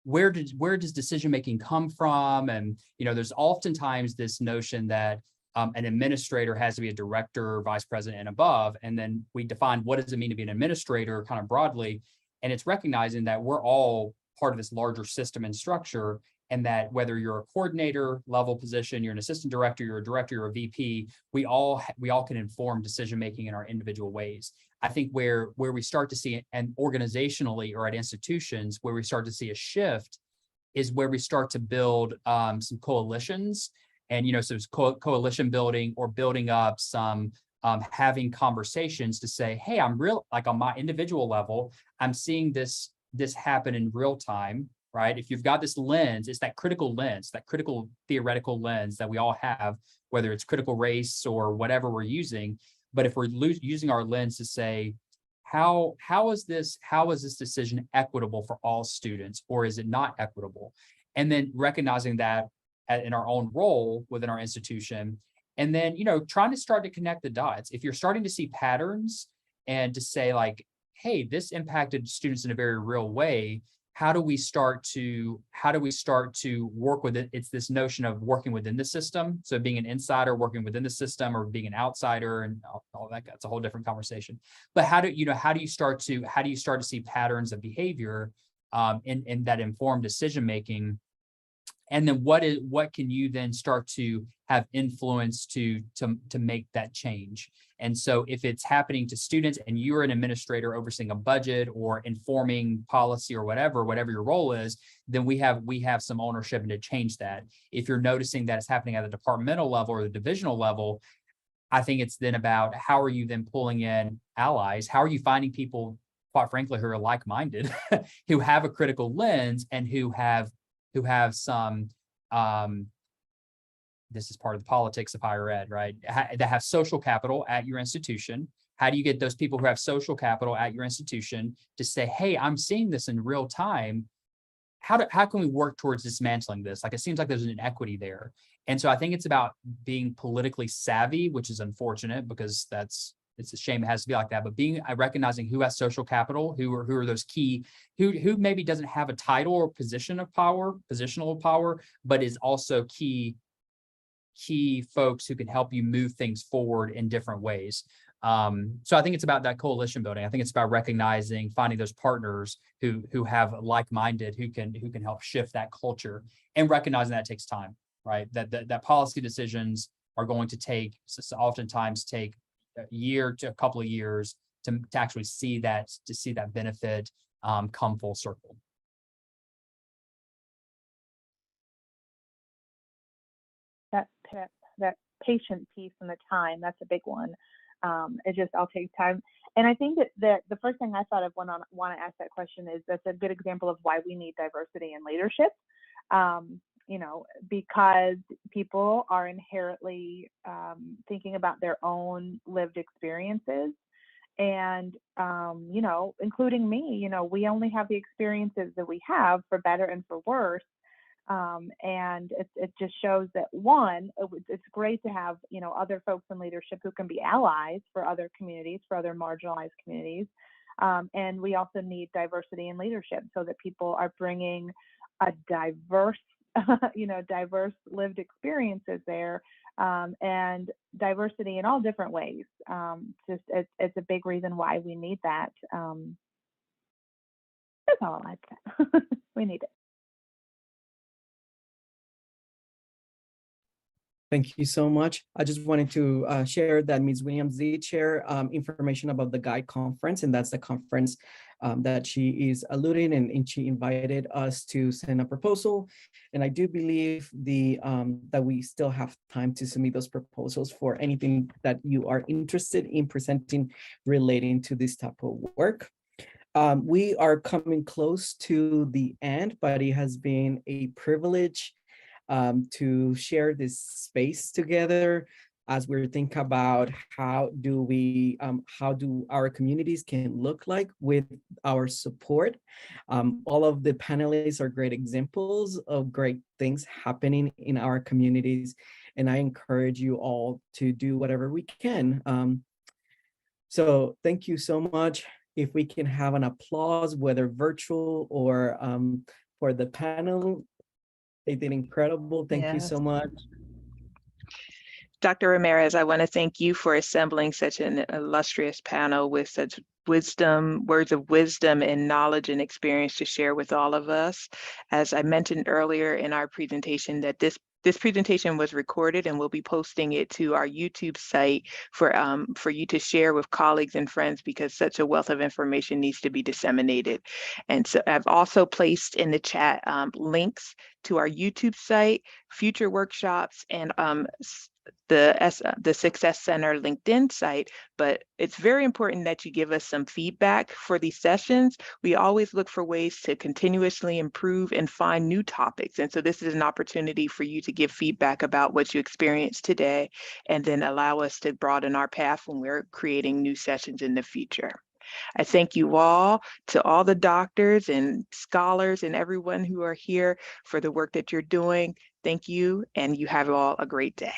where does decision-making come from? And, there's oftentimes this notion that an administrator has to be a director, vice president, and above. And then we define what does it mean to be an administrator kind of broadly. And it's recognizing that we're all part of this larger system and structure, and that whether you're a coordinator level position, you're an assistant director, you're a director, you're a VP, we all can inform decision-making in our individual ways. I think where we start to see, and organizationally or at institutions, where we start to see a shift is where we start to build some coalitions, and so it's coalition building, or building up some having conversations to say, hey, I'm like on my individual level, I'm seeing this happen in real time, right? If you've got this lens, it's that critical lens, that critical theoretical lens that we all have, whether it's critical race or whatever we're using. But if we're using our lens to say, how is this decision equitable for all students, or is it not equitable? And then recognizing that in our own role within our institution, and then trying to start to connect the dots. If you're starting to see patterns and to say like, hey, this impacted students in a very real way, how do we start to work with it? It's this notion of working within the system. So being an insider, working within the system, or being an outsider, and all that, that's a whole different conversation. But how do you start to see patterns of behavior in that informed decision making? And then what can you then start to have influence to make that change? And so if it's happening to students and you're an administrator overseeing a budget or informing policy or whatever your role is, then we have some ownership and to change that. If you're noticing that it's happening at the departmental level or the divisional level, I think it's then about how are you then pulling in allies? How are you finding people, quite frankly, who are like-minded, who have a critical lens and who have some, this is part of the politics of higher ed, right? That have social capital at your institution. How do you get those people who have social capital at your institution to say, hey, I'm seeing this in real time. How can we work towards dismantling this? Like, it seems like there's an inequity there. And so I think it's about being politically savvy, which is unfortunate because it's a shame it has to be like that, but recognizing who has social capital, who are those key, who maybe doesn't have a title or positional power, but is also key folks who can help you move things forward in different ways. So I think it's about that coalition building. I think it's about recognizing, finding those partners who have like-minded, who can help shift that culture, and recognizing that takes time, right? That policy decisions are going to oftentimes take a year to a couple of years to actually see that benefit come full circle. That patient piece and the time, that's a big one. It just all takes time. And I think that the first thing I thought of when I want to ask that question is that's a good example of why we need diversity in leadership. You know, because people are inherently thinking about their own lived experiences. And, you know, including me, you know, we only have the experiences that we have, for better and for worse. And it just shows that, one, it's great to have, you know, other folks in leadership who can be allies for other communities, for other marginalized communities. And we also need diversity in leadership so that people are bringing a diverse, you know, diverse lived experiences there, and diversity in all different ways. Just it's a big reason why we need that. That's all I'd say. We need it. Thank you so much. I just wanted to share that Ms. Williams did share information about the GUIDE conference, and that's the conference that she is alluding, and she invited us to send a proposal. And I do believe that we still have time to submit those proposals for anything that you are interested in presenting relating to this type of work. We are coming close to the end, but it has been a privilege to share this space together as we think about how do our communities can look like with our support. All of the panelists are great examples of great things happening in our communities, and I encourage you all to do whatever we can. So thank you so much. If we can have an applause, whether virtual or for the panel. They did incredible. Thank you so much. Dr. Ramirez, I want to thank you for assembling such an illustrious panel with such wisdom, words of wisdom and knowledge and experience to share with all of us. As I mentioned earlier in our presentation, that this presentation was recorded, and we'll be posting it to our YouTube site for you to share with colleagues and friends, because such a wealth of information needs to be disseminated. And so I've also placed in the chat links to our YouTube site, future workshops, and the Success Center LinkedIn site. But it's very important that you give us some feedback for these sessions. We always look for ways to continuously improve and find new topics. And so this is an opportunity for you to give feedback about what you experienced today, and then allow us to broaden our path when we're creating new sessions in the future. I thank you all, to all the doctors and scholars and everyone who are here, for the work that you're doing. Thank you, and you have all a great day.